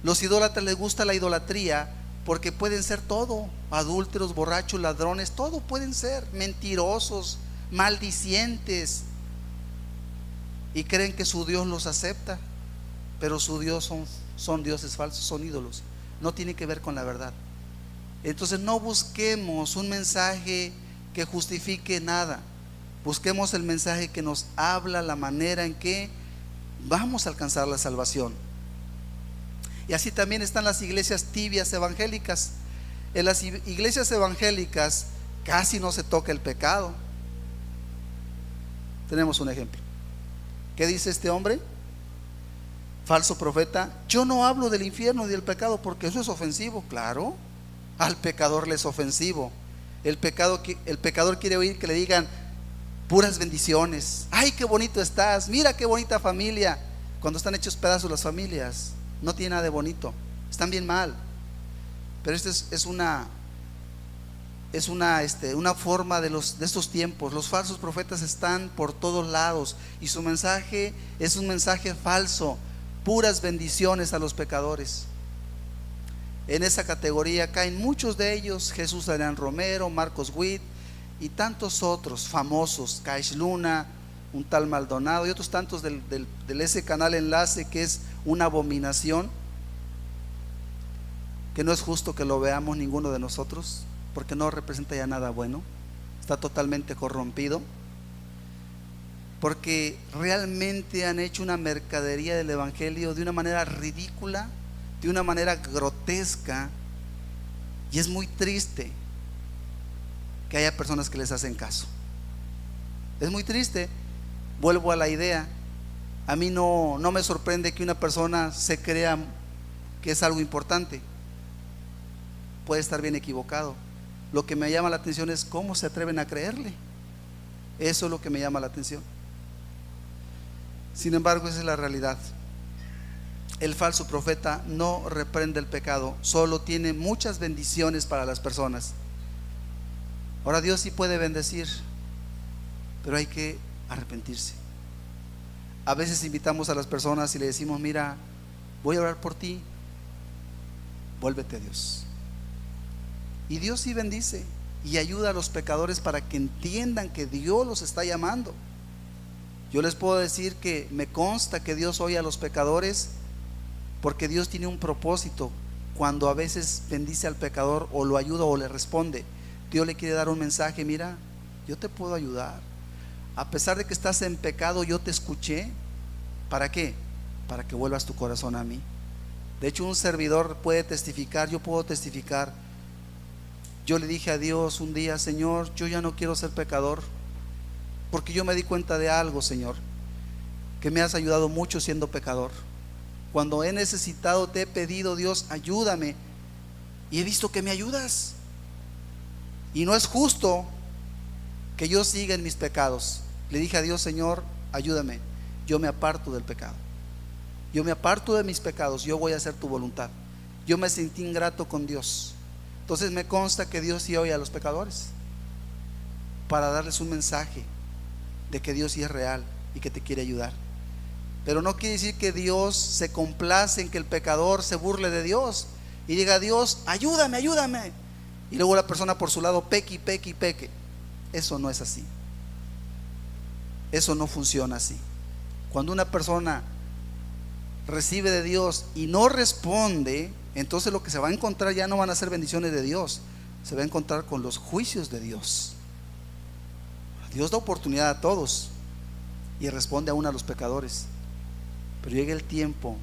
Los idólatras les gusta la idolatría porque pueden ser todo: adúlteros, borrachos, ladrones, todo pueden ser, mentirosos, maldicientes, y creen que su Dios los acepta, pero su Dios son dioses falsos, son ídolos, no tiene que ver con la verdad. Entonces no busquemos un mensaje que justifique nada, busquemos el mensaje que nos habla la manera en que vamos a alcanzar la salvación. Y así también están las iglesias tibias evangélicas. En las iglesias evangélicas casi no se toca el pecado. Tenemos un ejemplo. ¿Qué dice este hombre? Falso profeta: yo no hablo del infierno y del pecado porque eso es ofensivo. Claro, al pecador le es ofensivo. El pecador quiere oír que le digan puras bendiciones. Ay, qué bonito estás, mira qué bonita familia. Cuando están hechos pedazos las familias, no tiene nada de bonito, están bien mal. Pero esta es una forma de estos tiempos. Los falsos profetas están por todos lados y su mensaje es un mensaje falso, puras bendiciones a los pecadores. En esa categoría caen muchos de ellos: Jesús Adrián Romero, Marcos Witt y tantos otros famosos, Cash Luna, un tal Maldonado y otros tantos del ese canal Enlace, que es una abominación, que no es justo que lo veamos ninguno de nosotros, porque no representa ya nada bueno, está totalmente corrompido, porque realmente han hecho una mercadería del evangelio de una manera ridícula, de una manera grotesca, y es muy triste que haya personas que les hacen caso. Es muy triste. Vuelvo a la idea, a mí no me sorprende que una persona se crea que es algo importante. Puede estar bien equivocado. Lo que me llama la atención es cómo se atreven a creerle. Eso es lo que me llama la atención. Sin embargo, esa es la realidad. El falso profeta no reprende el pecado, solo tiene muchas bendiciones para las personas. Ahora, Dios sí puede bendecir, pero hay que arrepentirse. A veces invitamos a las personas y le decimos: mira, voy a orar por ti, vuélvete a Dios. Y Dios sí bendice y ayuda a los pecadores para que entiendan que Dios los está llamando. Yo les puedo decir que me consta que Dios oye a los pecadores, porque Dios tiene un propósito. Cuando a veces bendice al pecador o lo ayuda o le responde, Dios le quiere dar un mensaje: mira, yo te puedo ayudar. A pesar de que estás en pecado, yo te escuché. ¿Para qué? Para que vuelvas tu corazón a mí. De hecho, un servidor puede testificar, yo puedo testificar. Yo le dije a Dios un día: Señor, yo ya no quiero ser pecador, porque yo me di cuenta de algo, Señor, que me has ayudado mucho siendo pecador. Cuando he necesitado te he pedido: Dios, ayúdame, y he visto que me ayudas. Y no es justo que yo siga en mis pecados. Le dije a Dios: Señor, ayúdame, yo me aparto del pecado, yo me aparto de mis pecados, yo voy a hacer tu voluntad. Yo me sentí ingrato con Dios. Entonces me consta que Dios sí oye a los pecadores, para darles un mensaje de que Dios sí es real y que te quiere ayudar. Pero no quiere decir que Dios se complace en que el pecador se burle de Dios y diga: Dios, ayúdame, ayúdame, y luego la persona por su lado peque y peque y peque. Eso no es así. Eso no funciona así. Cuando una persona recibe de Dios y no responde, entonces lo que se va a encontrar ya no van a ser bendiciones de Dios, se va a encontrar con los juicios de Dios. Dios da oportunidad a todos y responde aún a los pecadores, pero llega el tiempo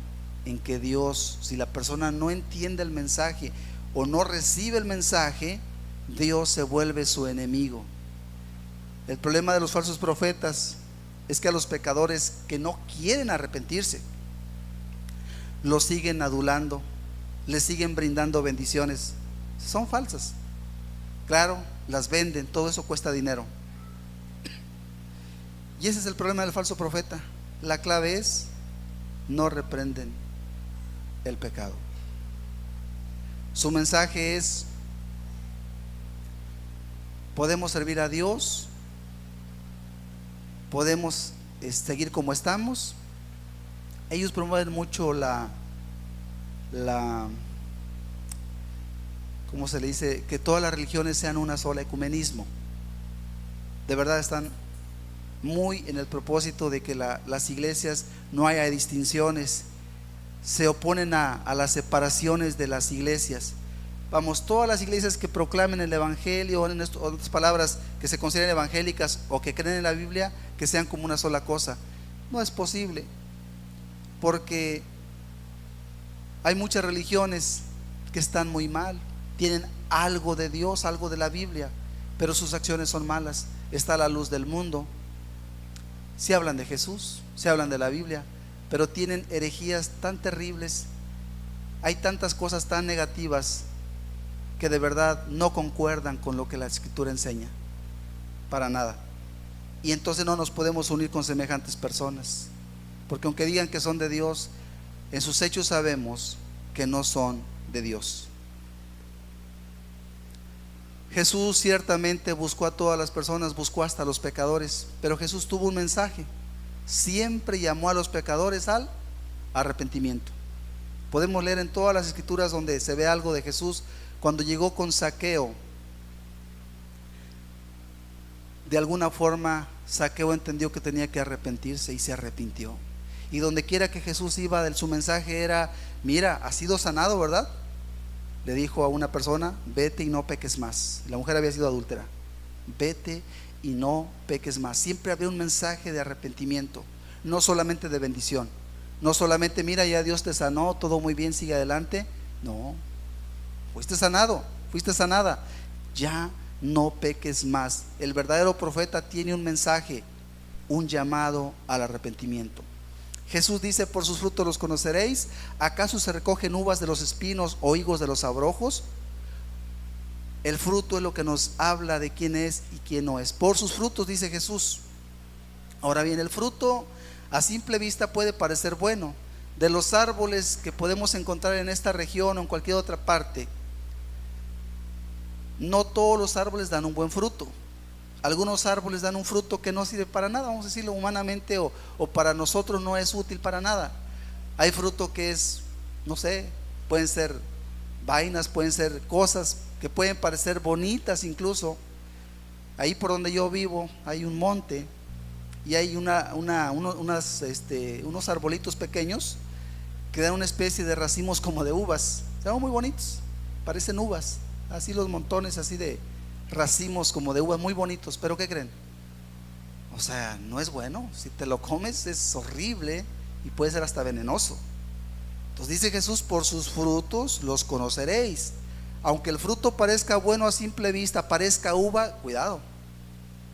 en que Dios, si la persona no entiende el mensaje o no recibe el mensaje, Dios se vuelve su enemigo. El problema de los falsos profetas es que a los pecadores que no quieren arrepentirse, lo siguen adulando, le siguen brindando bendiciones. Son falsas. Claro, las venden, todo eso cuesta dinero. Y ese es el problema del falso profeta. La clave es: no reprenden el pecado. Su mensaje es: podemos servir a Dios, podemos seguir como estamos. Ellos promueven mucho ¿cómo se le dice? Que todas las religiones sean una sola, ecumenismo. De verdad están muy en el propósito de que las iglesias no haya distinciones. Se oponen a las separaciones de las iglesias. Vamos, todas las iglesias que proclamen el evangelio, en otras palabras, que se consideren evangélicas o que creen en la Biblia, que sean como una sola cosa. No es posible, porque hay muchas religiones que están muy mal, tienen algo de Dios, algo de la Biblia, pero sus acciones son malas. Está a la luz del mundo. Sí hablan de Jesús, sí hablan de la Biblia, pero tienen herejías tan terribles. Hay tantas cosas tan negativas que de verdad no concuerdan con lo que la Escritura enseña, para nada. Y entonces no nos podemos unir con semejantes personas, porque aunque digan que son de Dios, en sus hechos sabemos que no son de Dios. Jesús ciertamente buscó a todas las personas, buscó hasta a los pecadores, pero Jesús tuvo un mensaje: siempre llamó a los pecadores al arrepentimiento. Podemos leer en todas las escrituras donde se ve algo de Jesús. Cuando llegó con Zaqueo, de alguna forma Zaqueo entendió que tenía que arrepentirse y se arrepintió. Y donde quiera que Jesús iba, su mensaje era: mira, has sido sanado, ¿verdad? Le dijo a una persona: vete y no peques más. La mujer había sido adúltera. Vete y no peques más. Siempre había un mensaje de arrepentimiento, no solamente de bendición. No solamente: mira, ya Dios te sanó, todo muy bien, sigue adelante. No, fuiste sanado, fuiste sanada, ya no peques más. El verdadero profeta tiene un mensaje, un llamado al arrepentimiento. Jesús dice: por sus frutos los conoceréis. ¿Acaso se recogen uvas de los espinos o higos de los abrojos? El fruto es lo que nos habla de quién es y quién no es. Por sus frutos, dice Jesús. Ahora bien, el fruto a simple vista puede parecer bueno. De los árboles que podemos encontrar en esta región o en cualquier otra parte, no todos los árboles dan un buen fruto. Algunos árboles dan un fruto que no sirve para nada, vamos a decirlo humanamente, o para nosotros no es útil para nada. Hay fruto que es, no sé, pueden ser vainas, pueden ser cosas que pueden parecer bonitas incluso. Ahí por donde yo vivo hay un monte y hay unos arbolitos pequeños que dan una especie de racimos como de uvas. Son muy bonitos, parecen uvas, así los montones así de racimos como de uvas muy bonitos. Pero ¿qué creen? O sea, no es bueno. Si te lo comes es horrible y puede ser hasta venenoso. Entonces dice Jesús: por sus frutos los conoceréis. Aunque el fruto parezca bueno a simple vista, parezca uva, cuidado,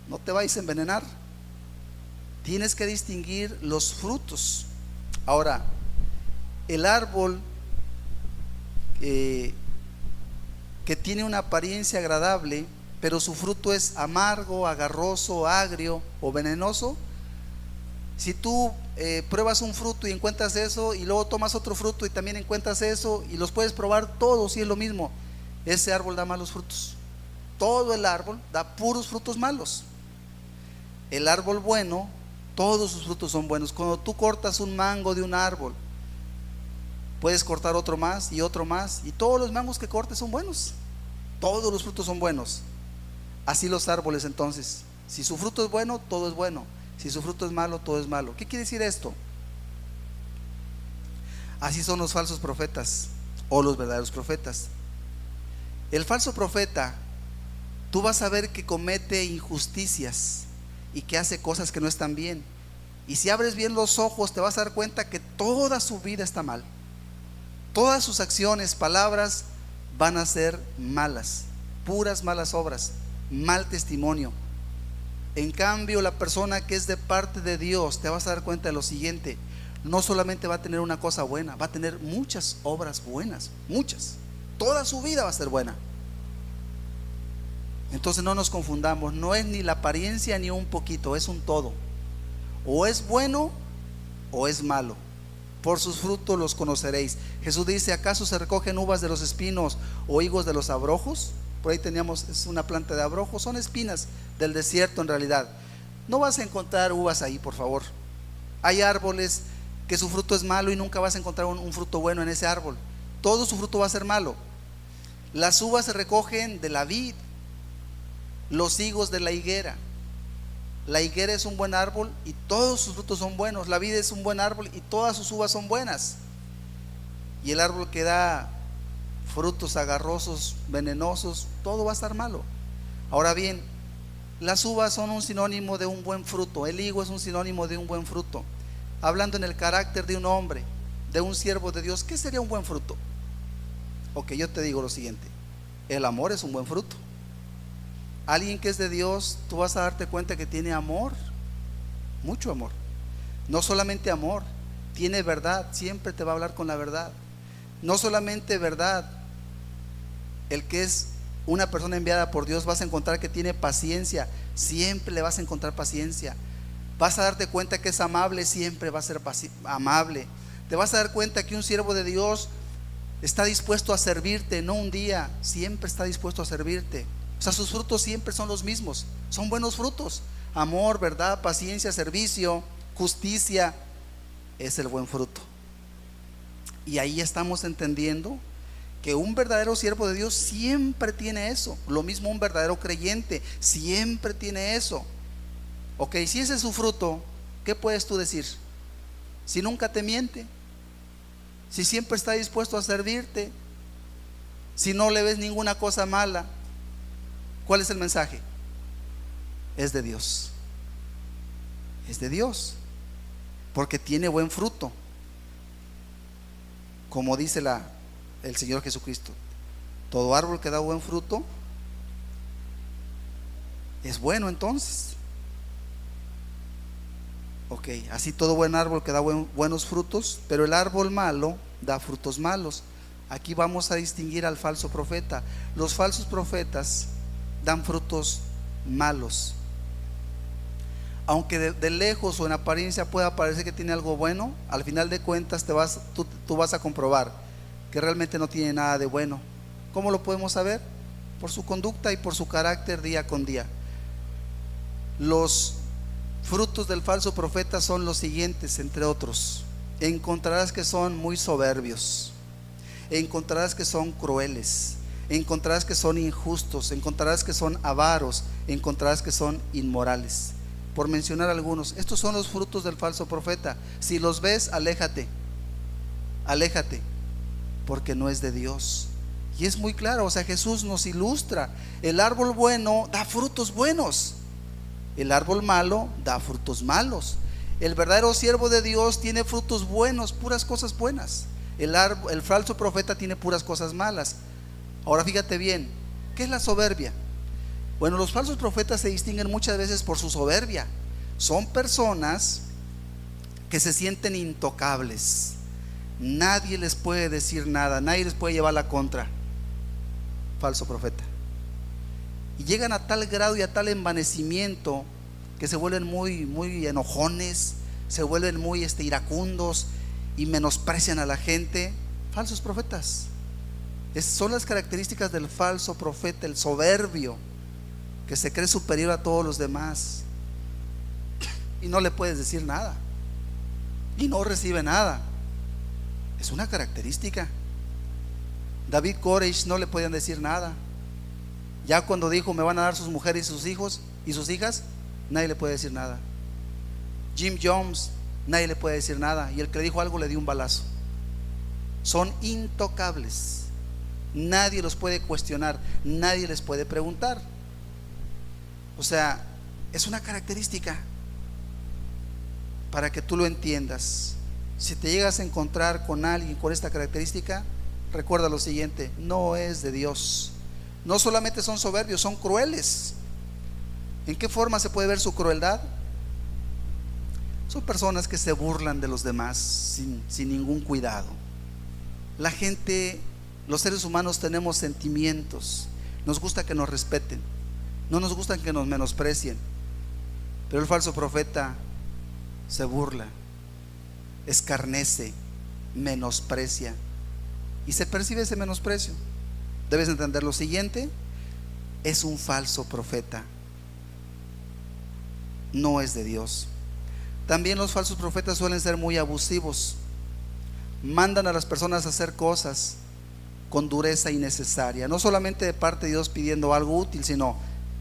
no te vayas a envenenar. Tienes que distinguir los frutos. Ahora, el árbol que tiene una apariencia agradable, pero su fruto es amargo, agarroso, agrio o venenoso. Si tú pruebas un fruto y encuentras eso, y luego tomas otro fruto y también encuentras eso, y los puedes probar todos y es lo mismo, ese árbol da malos frutos. Todo el árbol da puros frutos malos. El árbol bueno, todos sus frutos son buenos. Cuando tú cortas un mango de un árbol, puedes cortar otro más y otro más, y todos los mangos que cortes son buenos. Todos los frutos son buenos. Así los árboles entonces. Si su fruto es bueno, todo es bueno. Si su fruto es malo, todo es malo. ¿Qué quiere decir esto? Así son los falsos profetas o los verdaderos profetas. El falso profeta, tú vas a ver que comete injusticias y que hace cosas que no están bien. Y si abres bien los ojos, te vas a dar cuenta que toda su vida está mal. Todas sus acciones, palabras van a ser malas, puras malas obras, mal testimonio. En cambio, la persona que es de parte de Dios, te vas a dar cuenta de lo siguiente: no solamente va a tener una cosa buena, va a tener muchas obras buenas, muchas. Toda su vida va a ser buena. Entonces no nos confundamos, no es ni la apariencia ni un poquito, es un todo. O es bueno o es malo. Por sus frutos los conoceréis. Jesús dice: ¿acaso se recogen uvas de los espinos o higos de los abrojos? Por ahí teníamos, es una planta de abrojos, son espinas del desierto en realidad. No vas a encontrar uvas ahí, por favor. Hay árboles que su fruto es malo y nunca vas a encontrar un fruto bueno en ese árbol. Todo su fruto va a ser malo. Las uvas se recogen de la vid, los higos de la higuera. La higuera es un buen árbol y todos sus frutos son buenos. La vid es un buen árbol y todas sus uvas son buenas. Y el árbol que da frutos agarrosos, venenosos, todo va a estar malo. Ahora bien, las uvas son un sinónimo de un buen fruto. El higo es un sinónimo de un buen fruto. Hablando en el carácter de un hombre, de un siervo de Dios, ¿qué sería un buen fruto? Ok, yo te digo lo siguiente: el amor es un buen fruto. Alguien que es de Dios, tú vas a darte cuenta que tiene amor, mucho amor. No solamente amor, tiene verdad, siempre te va a hablar con la verdad. No solamente verdad, el que es una persona enviada por Dios, vas a encontrar que tiene paciencia, siempre le vas a encontrar paciencia. Vas a darte cuenta que es amable, siempre va a ser amable. Te vas a dar cuenta que un siervo de Dios está dispuesto a servirte, no un día, siempre está dispuesto a servirte. O sea, sus frutos siempre son los mismos, son buenos frutos: amor, verdad, paciencia, servicio, justicia. Es el buen fruto. Y ahí estamos entendiendo que un verdadero siervo de Dios siempre tiene eso. Lo mismo un verdadero creyente siempre tiene eso. Ok, si ese es su fruto, ¿qué puedes tú decir? Si nunca te miente, si siempre está dispuesto a servirte, si no le ves ninguna cosa mala, ¿cuál es el mensaje? Es de Dios. Es de Dios, porque tiene buen fruto. Como dice el Señor Jesucristo: todo árbol que da buen fruto es bueno. Entonces, ok, así todo buen árbol que da buenos frutos, pero el árbol malo da frutos malos. Aquí vamos a distinguir al falso profeta. Los falsos profetas dan frutos malos. Aunque de lejos o en apariencia pueda parecer que tiene algo bueno, al final de cuentas tú vas a comprobar que realmente no tiene nada de bueno. ¿Cómo lo podemos saber? Por su conducta y por su carácter día con día. Los frutos del falso profeta son los siguientes, entre otros: encontrarás que son muy soberbios, encontrarás que son crueles, encontrarás que son injustos, encontrarás que son avaros, encontrarás que son inmorales, por mencionar algunos. Estos son los frutos del falso profeta. Si los ves, aléjate, porque no es de Dios. Y es muy claro, o sea, Jesús nos ilustra: el árbol bueno da frutos buenos, el árbol malo da frutos malos. El verdadero siervo de Dios tiene frutos buenos, puras cosas buenas. El falso profeta tiene puras cosas malas. Ahora fíjate bien, ¿qué es la soberbia? Bueno, los falsos profetas se distinguen muchas veces por su soberbia. Son personas que se sienten intocables. Nadie les puede decir nada, nadie les puede llevar la contra. Falso profeta. Y llegan a tal grado y a tal envanecimiento que se vuelven muy, muy enojones, se vuelven muy iracundos y menosprecian a la gente. Falsos profetas. Son las características del falso profeta: el soberbio, que se cree superior a todos los demás y no le puedes decir nada y no recibe nada. Es una característica. David Koresh no le podían decir nada. Ya cuando dijo: me van a dar sus mujeres y sus hijos y sus hijas, nadie le puede decir nada. Jim Jones, nadie le puede decir nada, y el que le dijo algo le dio un balazo. Son intocables. Nadie los puede cuestionar, nadie les puede preguntar. O sea, es una característica para que tú lo entiendas. Si te llegas a encontrar con alguien con esta característica, recuerda lo siguiente: no es de Dios. No solamente son soberbios, son crueles. ¿En qué forma se puede ver su crueldad? Son personas que se burlan de los demás sin ningún cuidado. La gente, los seres humanos tenemos sentimientos. Nos gusta que nos respeten, no nos gusta que nos menosprecien. Pero el falso profeta se burla, escarnece, menosprecia, y se percibe ese menosprecio. Debes entender lo siguiente: es un falso profeta, no es de Dios. También los falsos profetas suelen ser muy abusivos. Mandan a las personas a hacer cosas con dureza innecesaria, no solamente de parte de Dios pidiendo algo útil, sino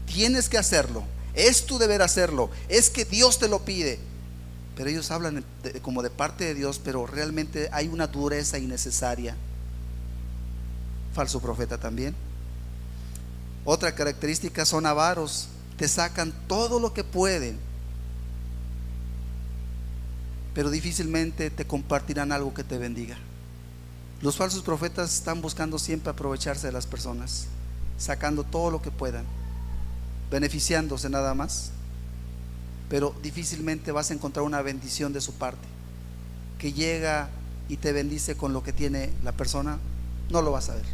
tienes que hacerlo, es tu deber hacerlo, es que Dios te lo pide. Pero ellos hablan como de parte de Dios, pero realmente hay una dureza innecesaria. Falso profeta también. Otra característica: son avaros, te sacan todo lo que pueden, pero difícilmente te compartirán algo que te bendiga. Los falsos profetas están buscando siempre aprovecharse de las personas, sacando todo lo que puedan, beneficiándose nada más, pero difícilmente vas a encontrar una bendición de su parte, que llega y te bendice con lo que tiene la persona. No lo vas a ver.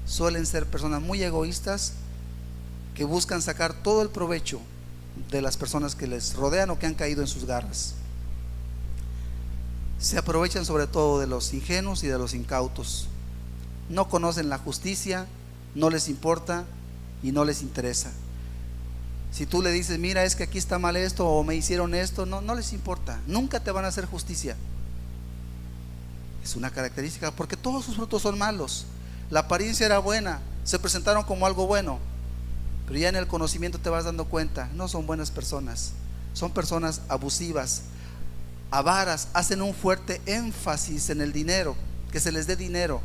Suelen ser personas muy egoístas, que buscan sacar todo el provecho de las personas que les rodean o que han caído en sus garras. Se aprovechan sobre todo de los ingenuos y de los incautos. No conocen la justicia, no les importa y no les interesa. Si tú le dices, mira, es que aquí está mal esto, o me hicieron esto, no les importa. Nunca te van a hacer justicia. Es una característica, porque todos sus frutos son malos. La apariencia era buena, se presentaron como algo bueno, pero ya en el conocimiento te vas dando cuenta, no son buenas personas. Son personas abusivas, avaras, hacen un fuerte énfasis en el dinero, que se les dé dinero,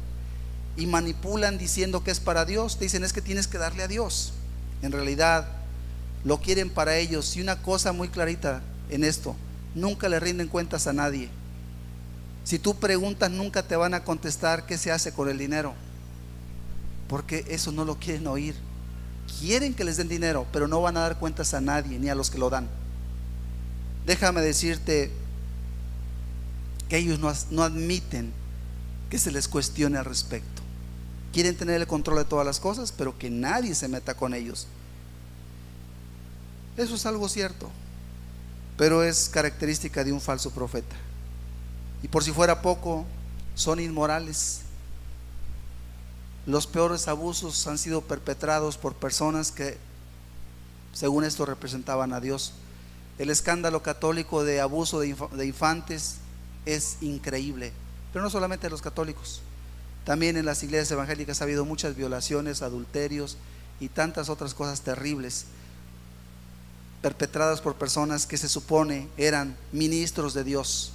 y manipulan diciendo que es para Dios. Te dicen, es que tienes que darle a Dios. En realidad lo quieren para ellos. Y una cosa muy clarita en esto: nunca le rinden cuentas a nadie. Si tú preguntas, nunca te van a contestar qué se hace con el dinero, porque eso no lo quieren oír. Quieren que les den dinero, pero no van a dar cuentas a nadie, ni a los que lo dan. Déjame decirte que ellos no admiten que se les cuestione al respecto. Quieren tener el control de todas las cosas, pero que nadie se meta con ellos. Eso es algo cierto, pero es característica de un falso profeta. Y por si fuera poco, son inmorales. Los peores abusos han sido perpetrados por personas que, según esto, representaban a Dios. El escándalo católico de abuso de infantes es increíble, pero no solamente de los católicos. También en las iglesias evangélicas ha habido muchas violaciones, adulterios y tantas otras cosas terribles, perpetradas por personas que se supone eran ministros de Dios,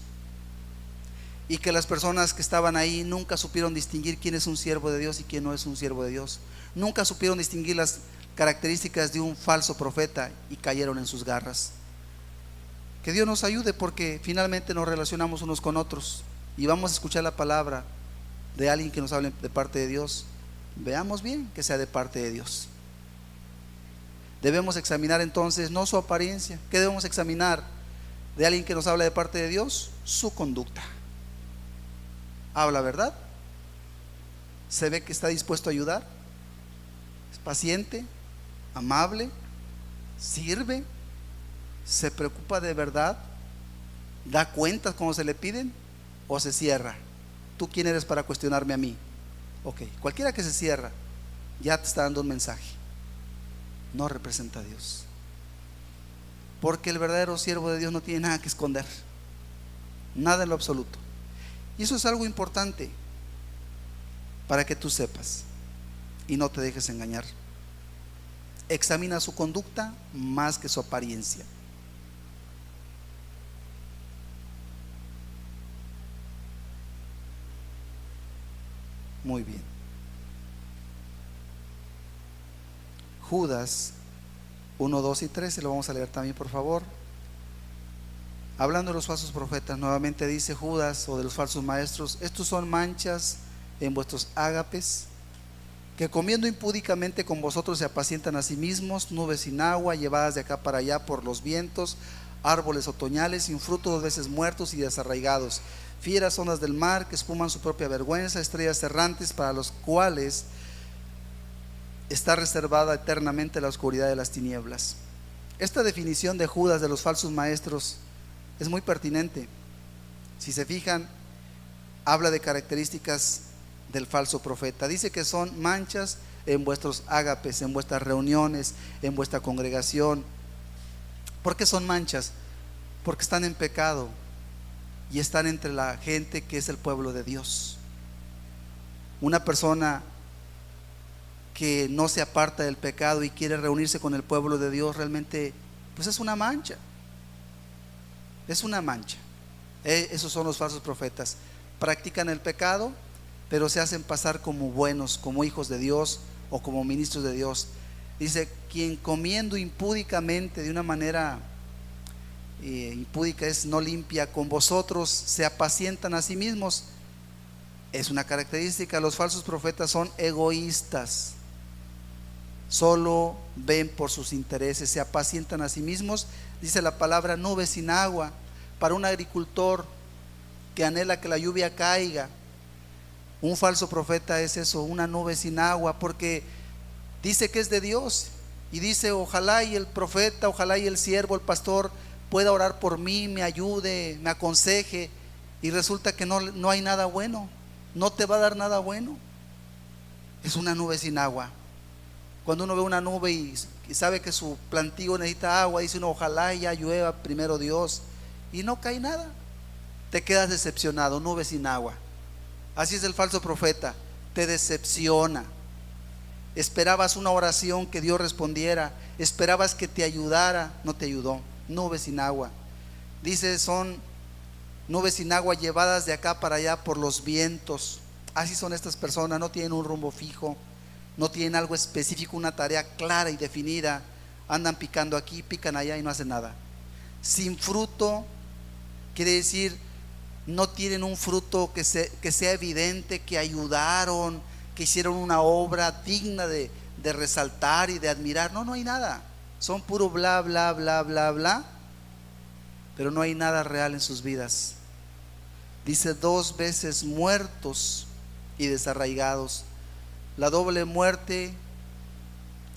y que las personas que estaban ahí nunca supieron distinguir quién es un siervo de Dios y quién no es un siervo de Dios. Nunca supieron distinguir las características de un falso profeta y cayeron en sus garras. Que Dios nos ayude, porque finalmente nos relacionamos unos con otros y vamos a escuchar la palabra de alguien que nos hable de parte de Dios. Veamos bien que sea de parte de Dios. Debemos examinar entonces no su apariencia. ¿Qué debemos examinar de alguien que nos habla de parte de Dios? Su conducta. ¿Habla verdad? ¿Se ve que está dispuesto a ayudar? ¿Es paciente? ¿Amable? ¿Sirve? ¿Se preocupa de verdad? ¿Da cuentas cuando se le piden? ¿O se cierra? ¿Tú quién eres para cuestionarme a mí? Ok, cualquiera que se cierra ya te está dando un mensaje. No representa a Dios, porque el verdadero siervo de Dios no tiene nada que esconder, nada en lo absoluto. Y eso es algo importante para que tú sepas y no te dejes engañar. Examina su conducta más que su apariencia. Muy bien. Judas 1, 2 y 13, lo vamos a leer también, por favor. Hablando de los falsos profetas, nuevamente dice Judas, o de los falsos maestros: estos son manchas en vuestros ágapes, que comiendo impúdicamente con vosotros se apacientan a sí mismos, nubes sin agua, llevadas de acá para allá por los vientos, árboles otoñales sin fruto, 2 veces muertos y desarraigados, fieras ondas del mar que espuman su propia vergüenza, estrellas errantes para los cuales está reservada eternamente la oscuridad de las tinieblas. Esta definición de Judas de los falsos maestros es muy pertinente. Si se fijan, habla de características del falso profeta. Dice que son manchas en vuestros ágapes, en vuestras reuniones, en vuestra congregación. ¿Por qué son manchas? Porque están en pecado y están entre la gente que es el pueblo de Dios. Una persona que no se aparta del pecado y quiere reunirse con el pueblo de Dios, realmente pues es una mancha. Es una mancha. Esos son los falsos profetas. Practican el pecado, pero se hacen pasar como buenos, como hijos de Dios o como ministros de Dios. Dice, quien comiendo impúdicamente, de una manera impúdica es no limpia, con vosotros se apacientan a sí mismos. Es una característica. Los falsos profetas son egoístas, solo ven por sus intereses, se apacientan a sí mismos. Dice la palabra nube sin agua. Para un agricultor que anhela que la lluvia caiga, un falso profeta es eso, una nube sin agua, porque dice que es de Dios y dice, ojalá y el profeta, ojalá y el siervo, el pastor pueda orar por mí, me ayude, me aconseje, y resulta que no hay nada bueno, no te va a dar nada bueno. Es una nube sin agua. Cuando uno ve una nube y sabe que su plantío necesita agua, dice uno, ojalá ya llueva primero Dios, y no cae nada, te quedas decepcionado, nube sin agua. Así es el falso profeta, te decepciona. Esperabas una oración que Dios respondiera, esperabas que te ayudara, no te ayudó. Nube sin agua. Dice, son nubes sin agua llevadas de acá para allá por los vientos. Así son estas personas, no tienen un rumbo fijo, no tienen algo específico, una tarea clara y definida. Andan picando aquí, pican allá y no hacen nada. Sin fruto quiere decir no tienen un fruto que sea evidente, que ayudaron, que hicieron una obra digna de resaltar y de admirar. No hay nada. Son puro bla, bla, bla, bla, bla, pero no hay nada real en sus vidas. Dice 2 veces muertos y desarraigados. La doble muerte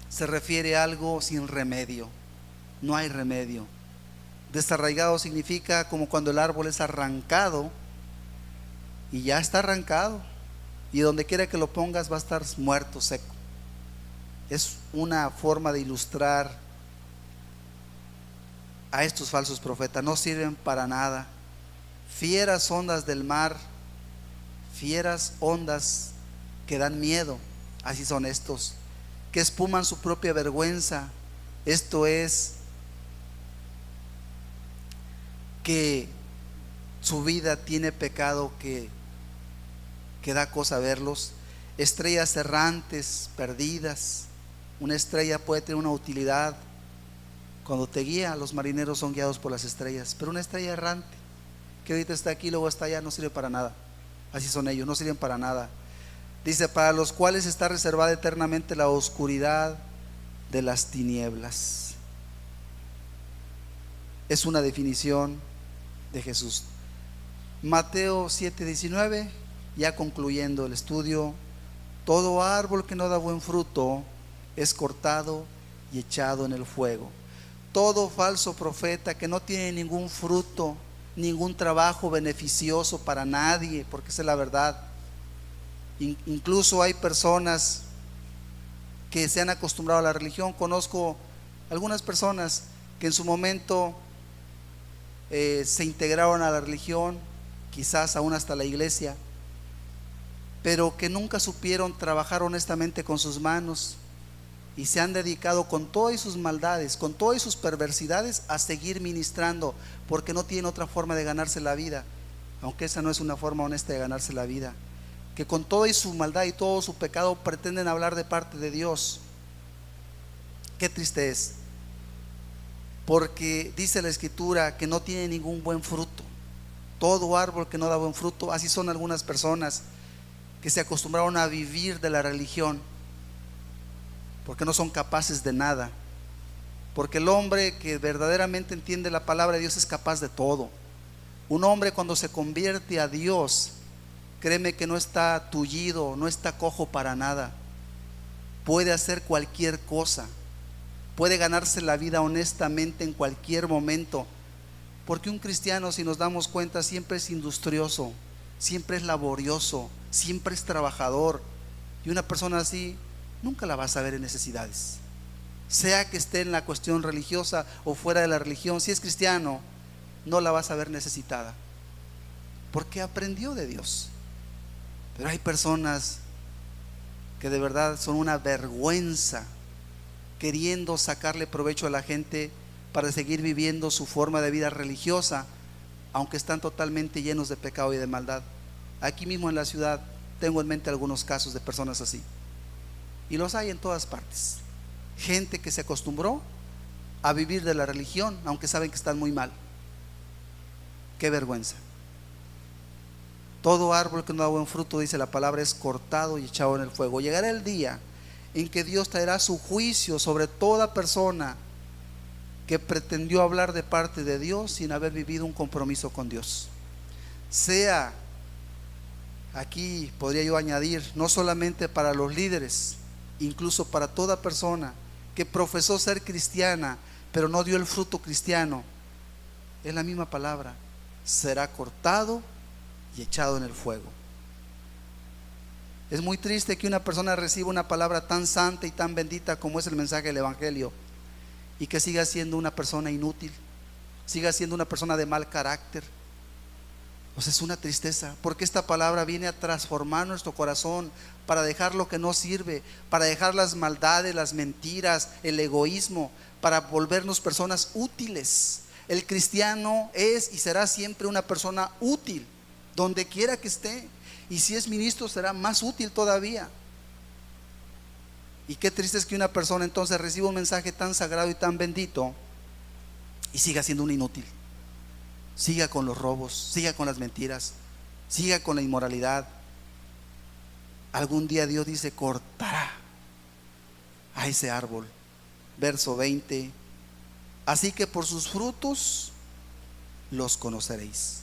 se refiere a algo sin remedio. No hay remedio. Desarraigado significa como cuando el árbol es arrancado y ya está arrancado, y donde quiera que lo pongas va a estar muerto, seco. Es una forma de ilustrar a estos falsos profetas. No sirven para nada. Fieras ondas del mar, fieras ondas que dan miedo. Así son estos, que espuman su propia vergüenza. Esto es que su vida tiene pecado que da cosa verlos. Estrellas errantes, perdidas. Una estrella puede tener una utilidad. Cuando te guía, los marineros son guiados por las estrellas, pero una estrella errante que ahorita está aquí, luego está allá, no sirve para nada. Así son ellos, no sirven para nada. Dice, para los cuales está reservada eternamente la oscuridad de las tinieblas. Es una definición de Jesús. Mateo 7:19, ya concluyendo el estudio. Todo árbol que no da buen fruto es cortado y echado en el fuego. Todo falso profeta que no tiene ningún fruto, ningún trabajo beneficioso para nadie, porque esa es la verdad. Incluso hay personas que se han acostumbrado a la religión. Conozco algunas personas que en su momento se integraron a la religión, quizás aún hasta la iglesia, pero que nunca supieron trabajar honestamente con sus manos y se han dedicado con todas sus maldades, con todas sus perversidades, a seguir ministrando, porque no tienen otra forma de ganarse la vida, aunque esa no es una forma honesta de ganarse la vida. Que con toda su maldad y todo su pecado pretenden hablar de parte de Dios. Qué triste es, porque dice la Escritura que no tiene ningún buen fruto. Todo árbol que no da buen fruto, así son algunas personas que se acostumbraron a vivir de la religión, porque no son capaces de nada. porque el hombre que verdaderamente entiende la palabra de Dios es capaz de todo. Un hombre cuando se convierte a Dios, créeme que no está tullido, no está cojo para nada. Puede hacer cualquier cosa, puede ganarse la vida honestamente en cualquier momento, porque un cristiano, si nos damos cuenta, siempre es industrioso, siempre es laborioso, siempre es trabajador, y una persona así nunca la vas a ver en necesidades, sea que esté en la cuestión religiosa o fuera de la religión. Si es cristiano, no la vas a ver necesitada, porque aprendió de Dios. Pero hay personas que de verdad son una vergüenza, queriendo sacarle provecho a la gente para seguir viviendo su forma de vida religiosa, aunque están totalmente llenos de pecado y de maldad. Aquí mismo en la ciudad tengo en mente algunos casos de personas así, y los hay en todas partes. Gente que se acostumbró a vivir de la religión, aunque saben que están muy mal. Qué vergüenza. Todo árbol que no da buen fruto, dice la palabra, es cortado y echado en el fuego. Llegará el día en que Dios traerá su juicio sobre toda persona que pretendió hablar de parte de Dios sin haber vivido un compromiso con Dios. Sea, aquí podría yo añadir, no solamente para los líderes, incluso para toda persona que profesó ser cristiana, pero no dio el fruto cristiano. Es la misma palabra: será cortado y echado en el fuego. Es muy triste que una persona reciba una palabra tan santa y tan bendita como es el mensaje del Evangelio, y que siga siendo una persona inútil, siga siendo una persona de mal carácter. Pues es una tristeza, porque esta palabra viene a transformar nuestro corazón para dejar lo que no sirve, para dejar las maldades, las mentiras, el egoísmo, para volvernos personas útiles. El cristiano es y será siempre una persona útil, donde quiera que esté, y si es ministro será más útil todavía. Y qué triste es que una persona entonces reciba un mensaje tan sagrado y tan bendito y siga siendo un inútil, siga con los robos, siga con las mentiras, siga con la inmoralidad. Algún día Dios dice: cortará a ese árbol. Verso 20: así que por sus frutos los conoceréis.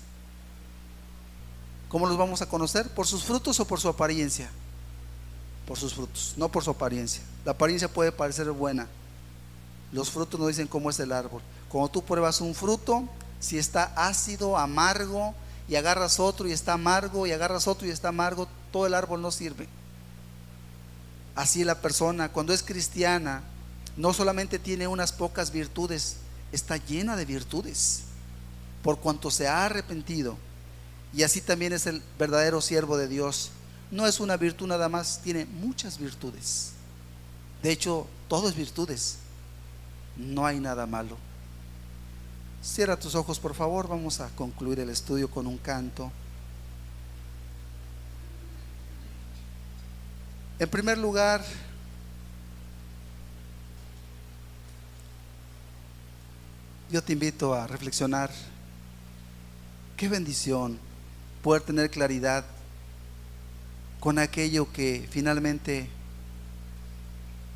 ¿Cómo los vamos a conocer? ¿Por sus frutos o por su apariencia? Por sus frutos, no por su apariencia. La apariencia puede parecer buena, los frutos nos dicen cómo es el árbol. Cuando tú pruebas un fruto, si está ácido, amargo, y agarras otro y está amargo, y agarras otro y está amargo, todo el árbol no sirve. Así la persona, cuando es cristiana, no solamente tiene unas pocas virtudes, está llena de virtudes, por cuanto se ha arrepentido. Y así también es el verdadero siervo de Dios. No es una virtud nada más, tiene muchas virtudes. De hecho, todo es virtudes, no hay nada malo. Cierra tus ojos, por favor. Vamos a concluir el estudio con un canto. En primer lugar, yo te invito a reflexionar. Qué bendición poder tener claridad con aquello que finalmente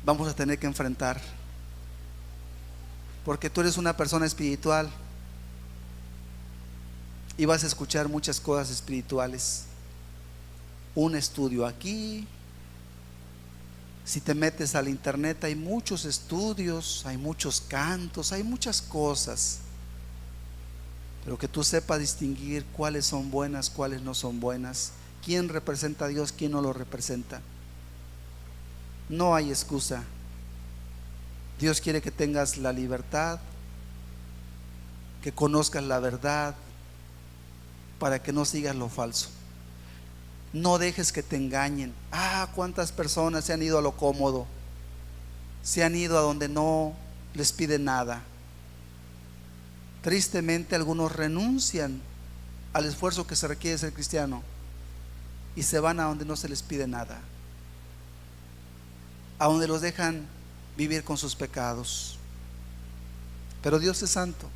vamos a tener que enfrentar, porque tú eres una persona espiritual y vas a escuchar muchas cosas espirituales. Un estudio aquí, si te metes al internet hay muchos estudios, hay muchos cantos, hay muchas cosas, pero que tú sepas distinguir cuáles son buenas, cuáles no son buenas, quién representa a Dios, quién no lo representa. No hay excusa. Dios quiere que tengas la libertad, que conozcas la verdad, para que no sigas lo falso. No dejes que te engañen. Cuántas personas se han ido a lo cómodo, se han ido a donde no les piden nada. Tristemente algunos renuncian al esfuerzo que se requiere de ser cristiano y se van a donde no se les pide nada, a donde los dejan vivir con sus pecados. Pero Dios es santo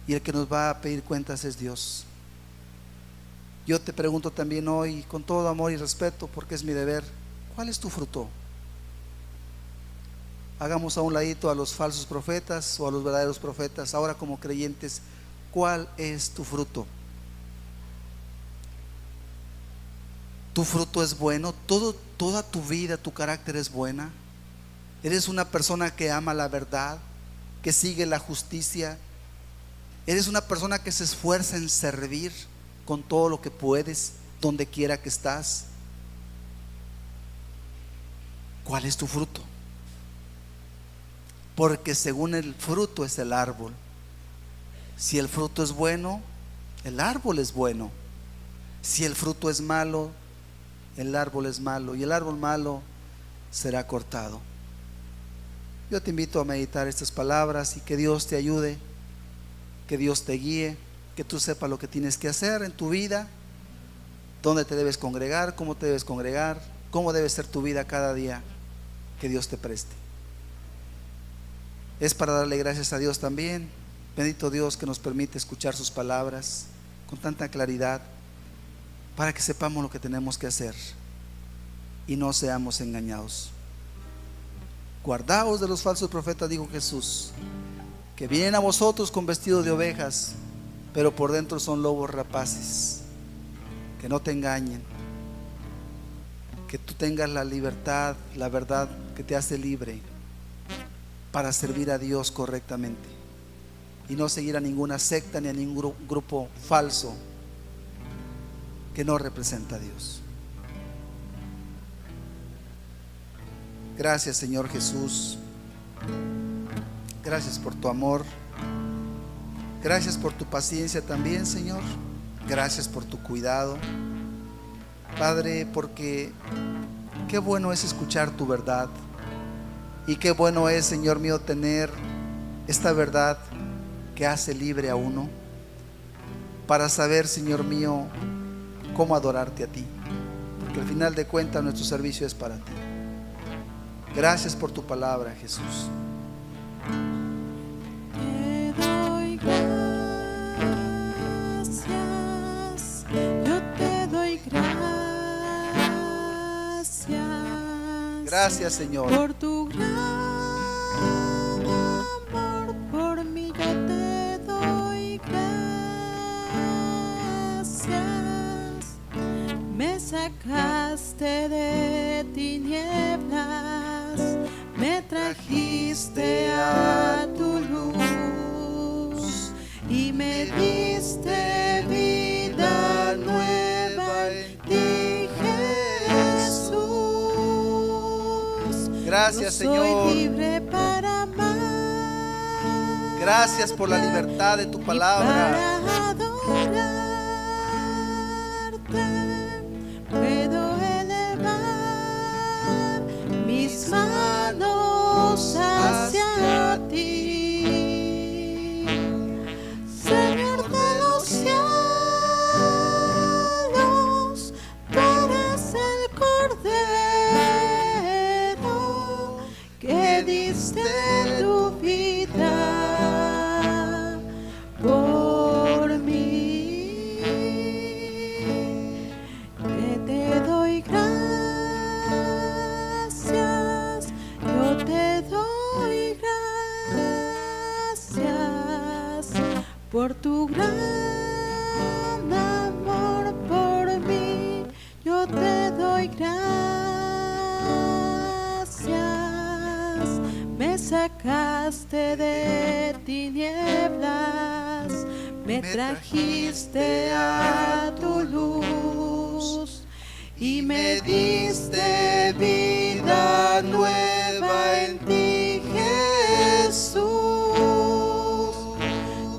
y el que nos va a pedir cuentas es Dios. Yo te pregunto también hoy, con todo amor y respeto, porque es mi deber: ¿cuál es tu fruto? hagamos a un ladito a los falsos profetas o a los verdaderos profetas. Ahora, como creyentes, ¿cuál es tu fruto? ¿Tu fruto es bueno? Toda tu vida, tu carácter es buena. ¿Eres una persona que ama la verdad, que sigue la justicia? ¿Eres una persona que se esfuerza en servir con todo lo que puedes, donde quiera que estás? ¿Cuál es tu fruto? Porque según el fruto es el árbol. Si el fruto es bueno, el árbol es bueno. Si el fruto es malo, el árbol es malo, y el árbol malo será cortado. Yo te invito a meditar estas palabras y que Dios te ayude, que Dios te guíe, que tú sepas lo que tienes que hacer en tu vida, dónde te debes congregar, cómo te debes congregar, cómo debe ser tu vida cada día que Dios te preste. Es para darle gracias a Dios también. Bendito Dios que nos permite escuchar sus palabras con tanta claridad, para que sepamos lo que tenemos que hacer y no seamos engañados. Guardaos de los falsos profetas, dijo Jesús, que vienen a vosotros con vestido de ovejas, pero por dentro son lobos rapaces. Que no te engañen, que tú tengas la libertad, la verdad que te hace libre para servir a Dios correctamente y no seguir a ninguna secta ni a ningún grupo falso que no representa a Dios. Gracias, Señor Jesús. Gracias por tu amor. Gracias por tu paciencia también, Señor. Gracias por tu cuidado, Padre, porque qué bueno es escuchar tu verdad. Y qué bueno es, Señor mío, tener esta verdad que hace libre a uno, para saber, Señor mío, cómo adorarte a ti, porque al final de cuentas nuestro servicio es para ti. Gracias por tu palabra, Jesús. Te doy gracias, yo te doy gracias. Gracias, Señor. Por tu gran amor por mí, yo te doy gracias. Me sacaste de tinieblas, me trajiste a tu luz y me diste vida nueva en ti, Jesús. Gracias, Yo soy Señor. libre para amar. Gracias por la libertad de tu Y palabra. para adorarte puedo elevar mis manos hacia ti, Señor de los cielos. Tú eres el Cordero que diste tu vida por mí. Que te doy gracias, yo te doy gracias por tu gran amor por mí. Yo te doy gracias. Me sacaste de tinieblas, me trajiste a tu luz y me diste vida nueva en ti, Jesús.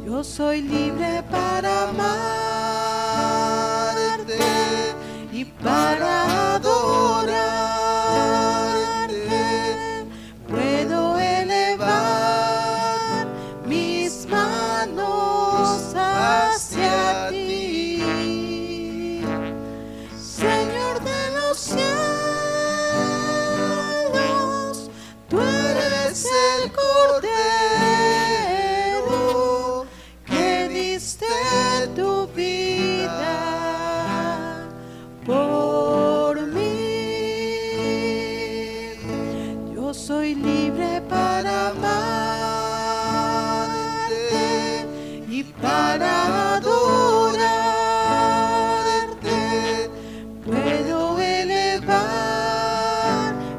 Yo soy libre para amarte y para adorarte. Puedo elevar mis manos hacia ti, Señor de los cielos. Tú eres el Cordero que diste tu vida por mí. y para adorarte puedo elevar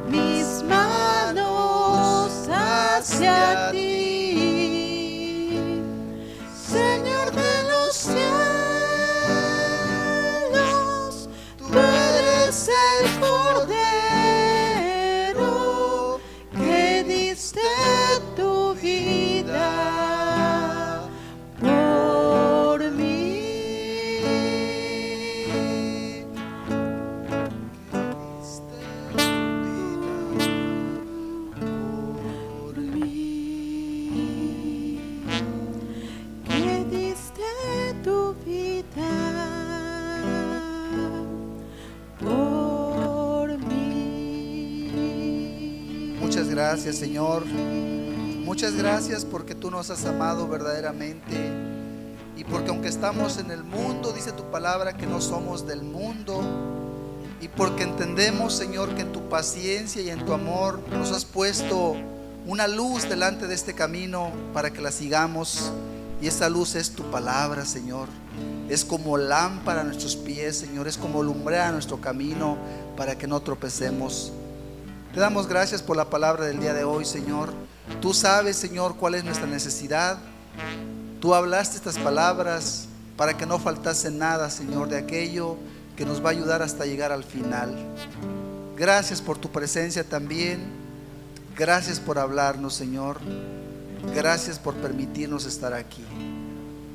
mis manos hacia ti, Señor de los cielos. Tú eres el Cordero que diste tu vida por mí. Por mí, que diste tu vida por mí. Muchas gracias, Señor. Muchas gracias porque tú nos has amado verdaderamente, y porque aunque estamos en el mundo, dice tu palabra que no somos del mundo, y porque entendemos, Señor, que en tu paciencia y en tu amor nos has puesto una luz delante de este camino para que la sigamos, y esa luz es tu palabra, Señor. Es como lámpara a nuestros pies, Señor, es como lumbrera a nuestro camino para que no tropecemos. Te damos gracias por la palabra del día de hoy, Señor. Tú sabes, Señor, cuál es nuestra necesidad. Tú hablaste estas palabras para que no faltase nada, Señor, de aquello que nos va a ayudar hasta llegar al final. Gracias por tu presencia también. Gracias por hablarnos, Señor. Gracias por permitirnos estar aquí.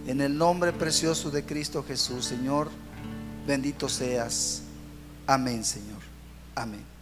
En el nombre precioso de Cristo Jesús, Señor, bendito seas. Amén, Señor. Amén.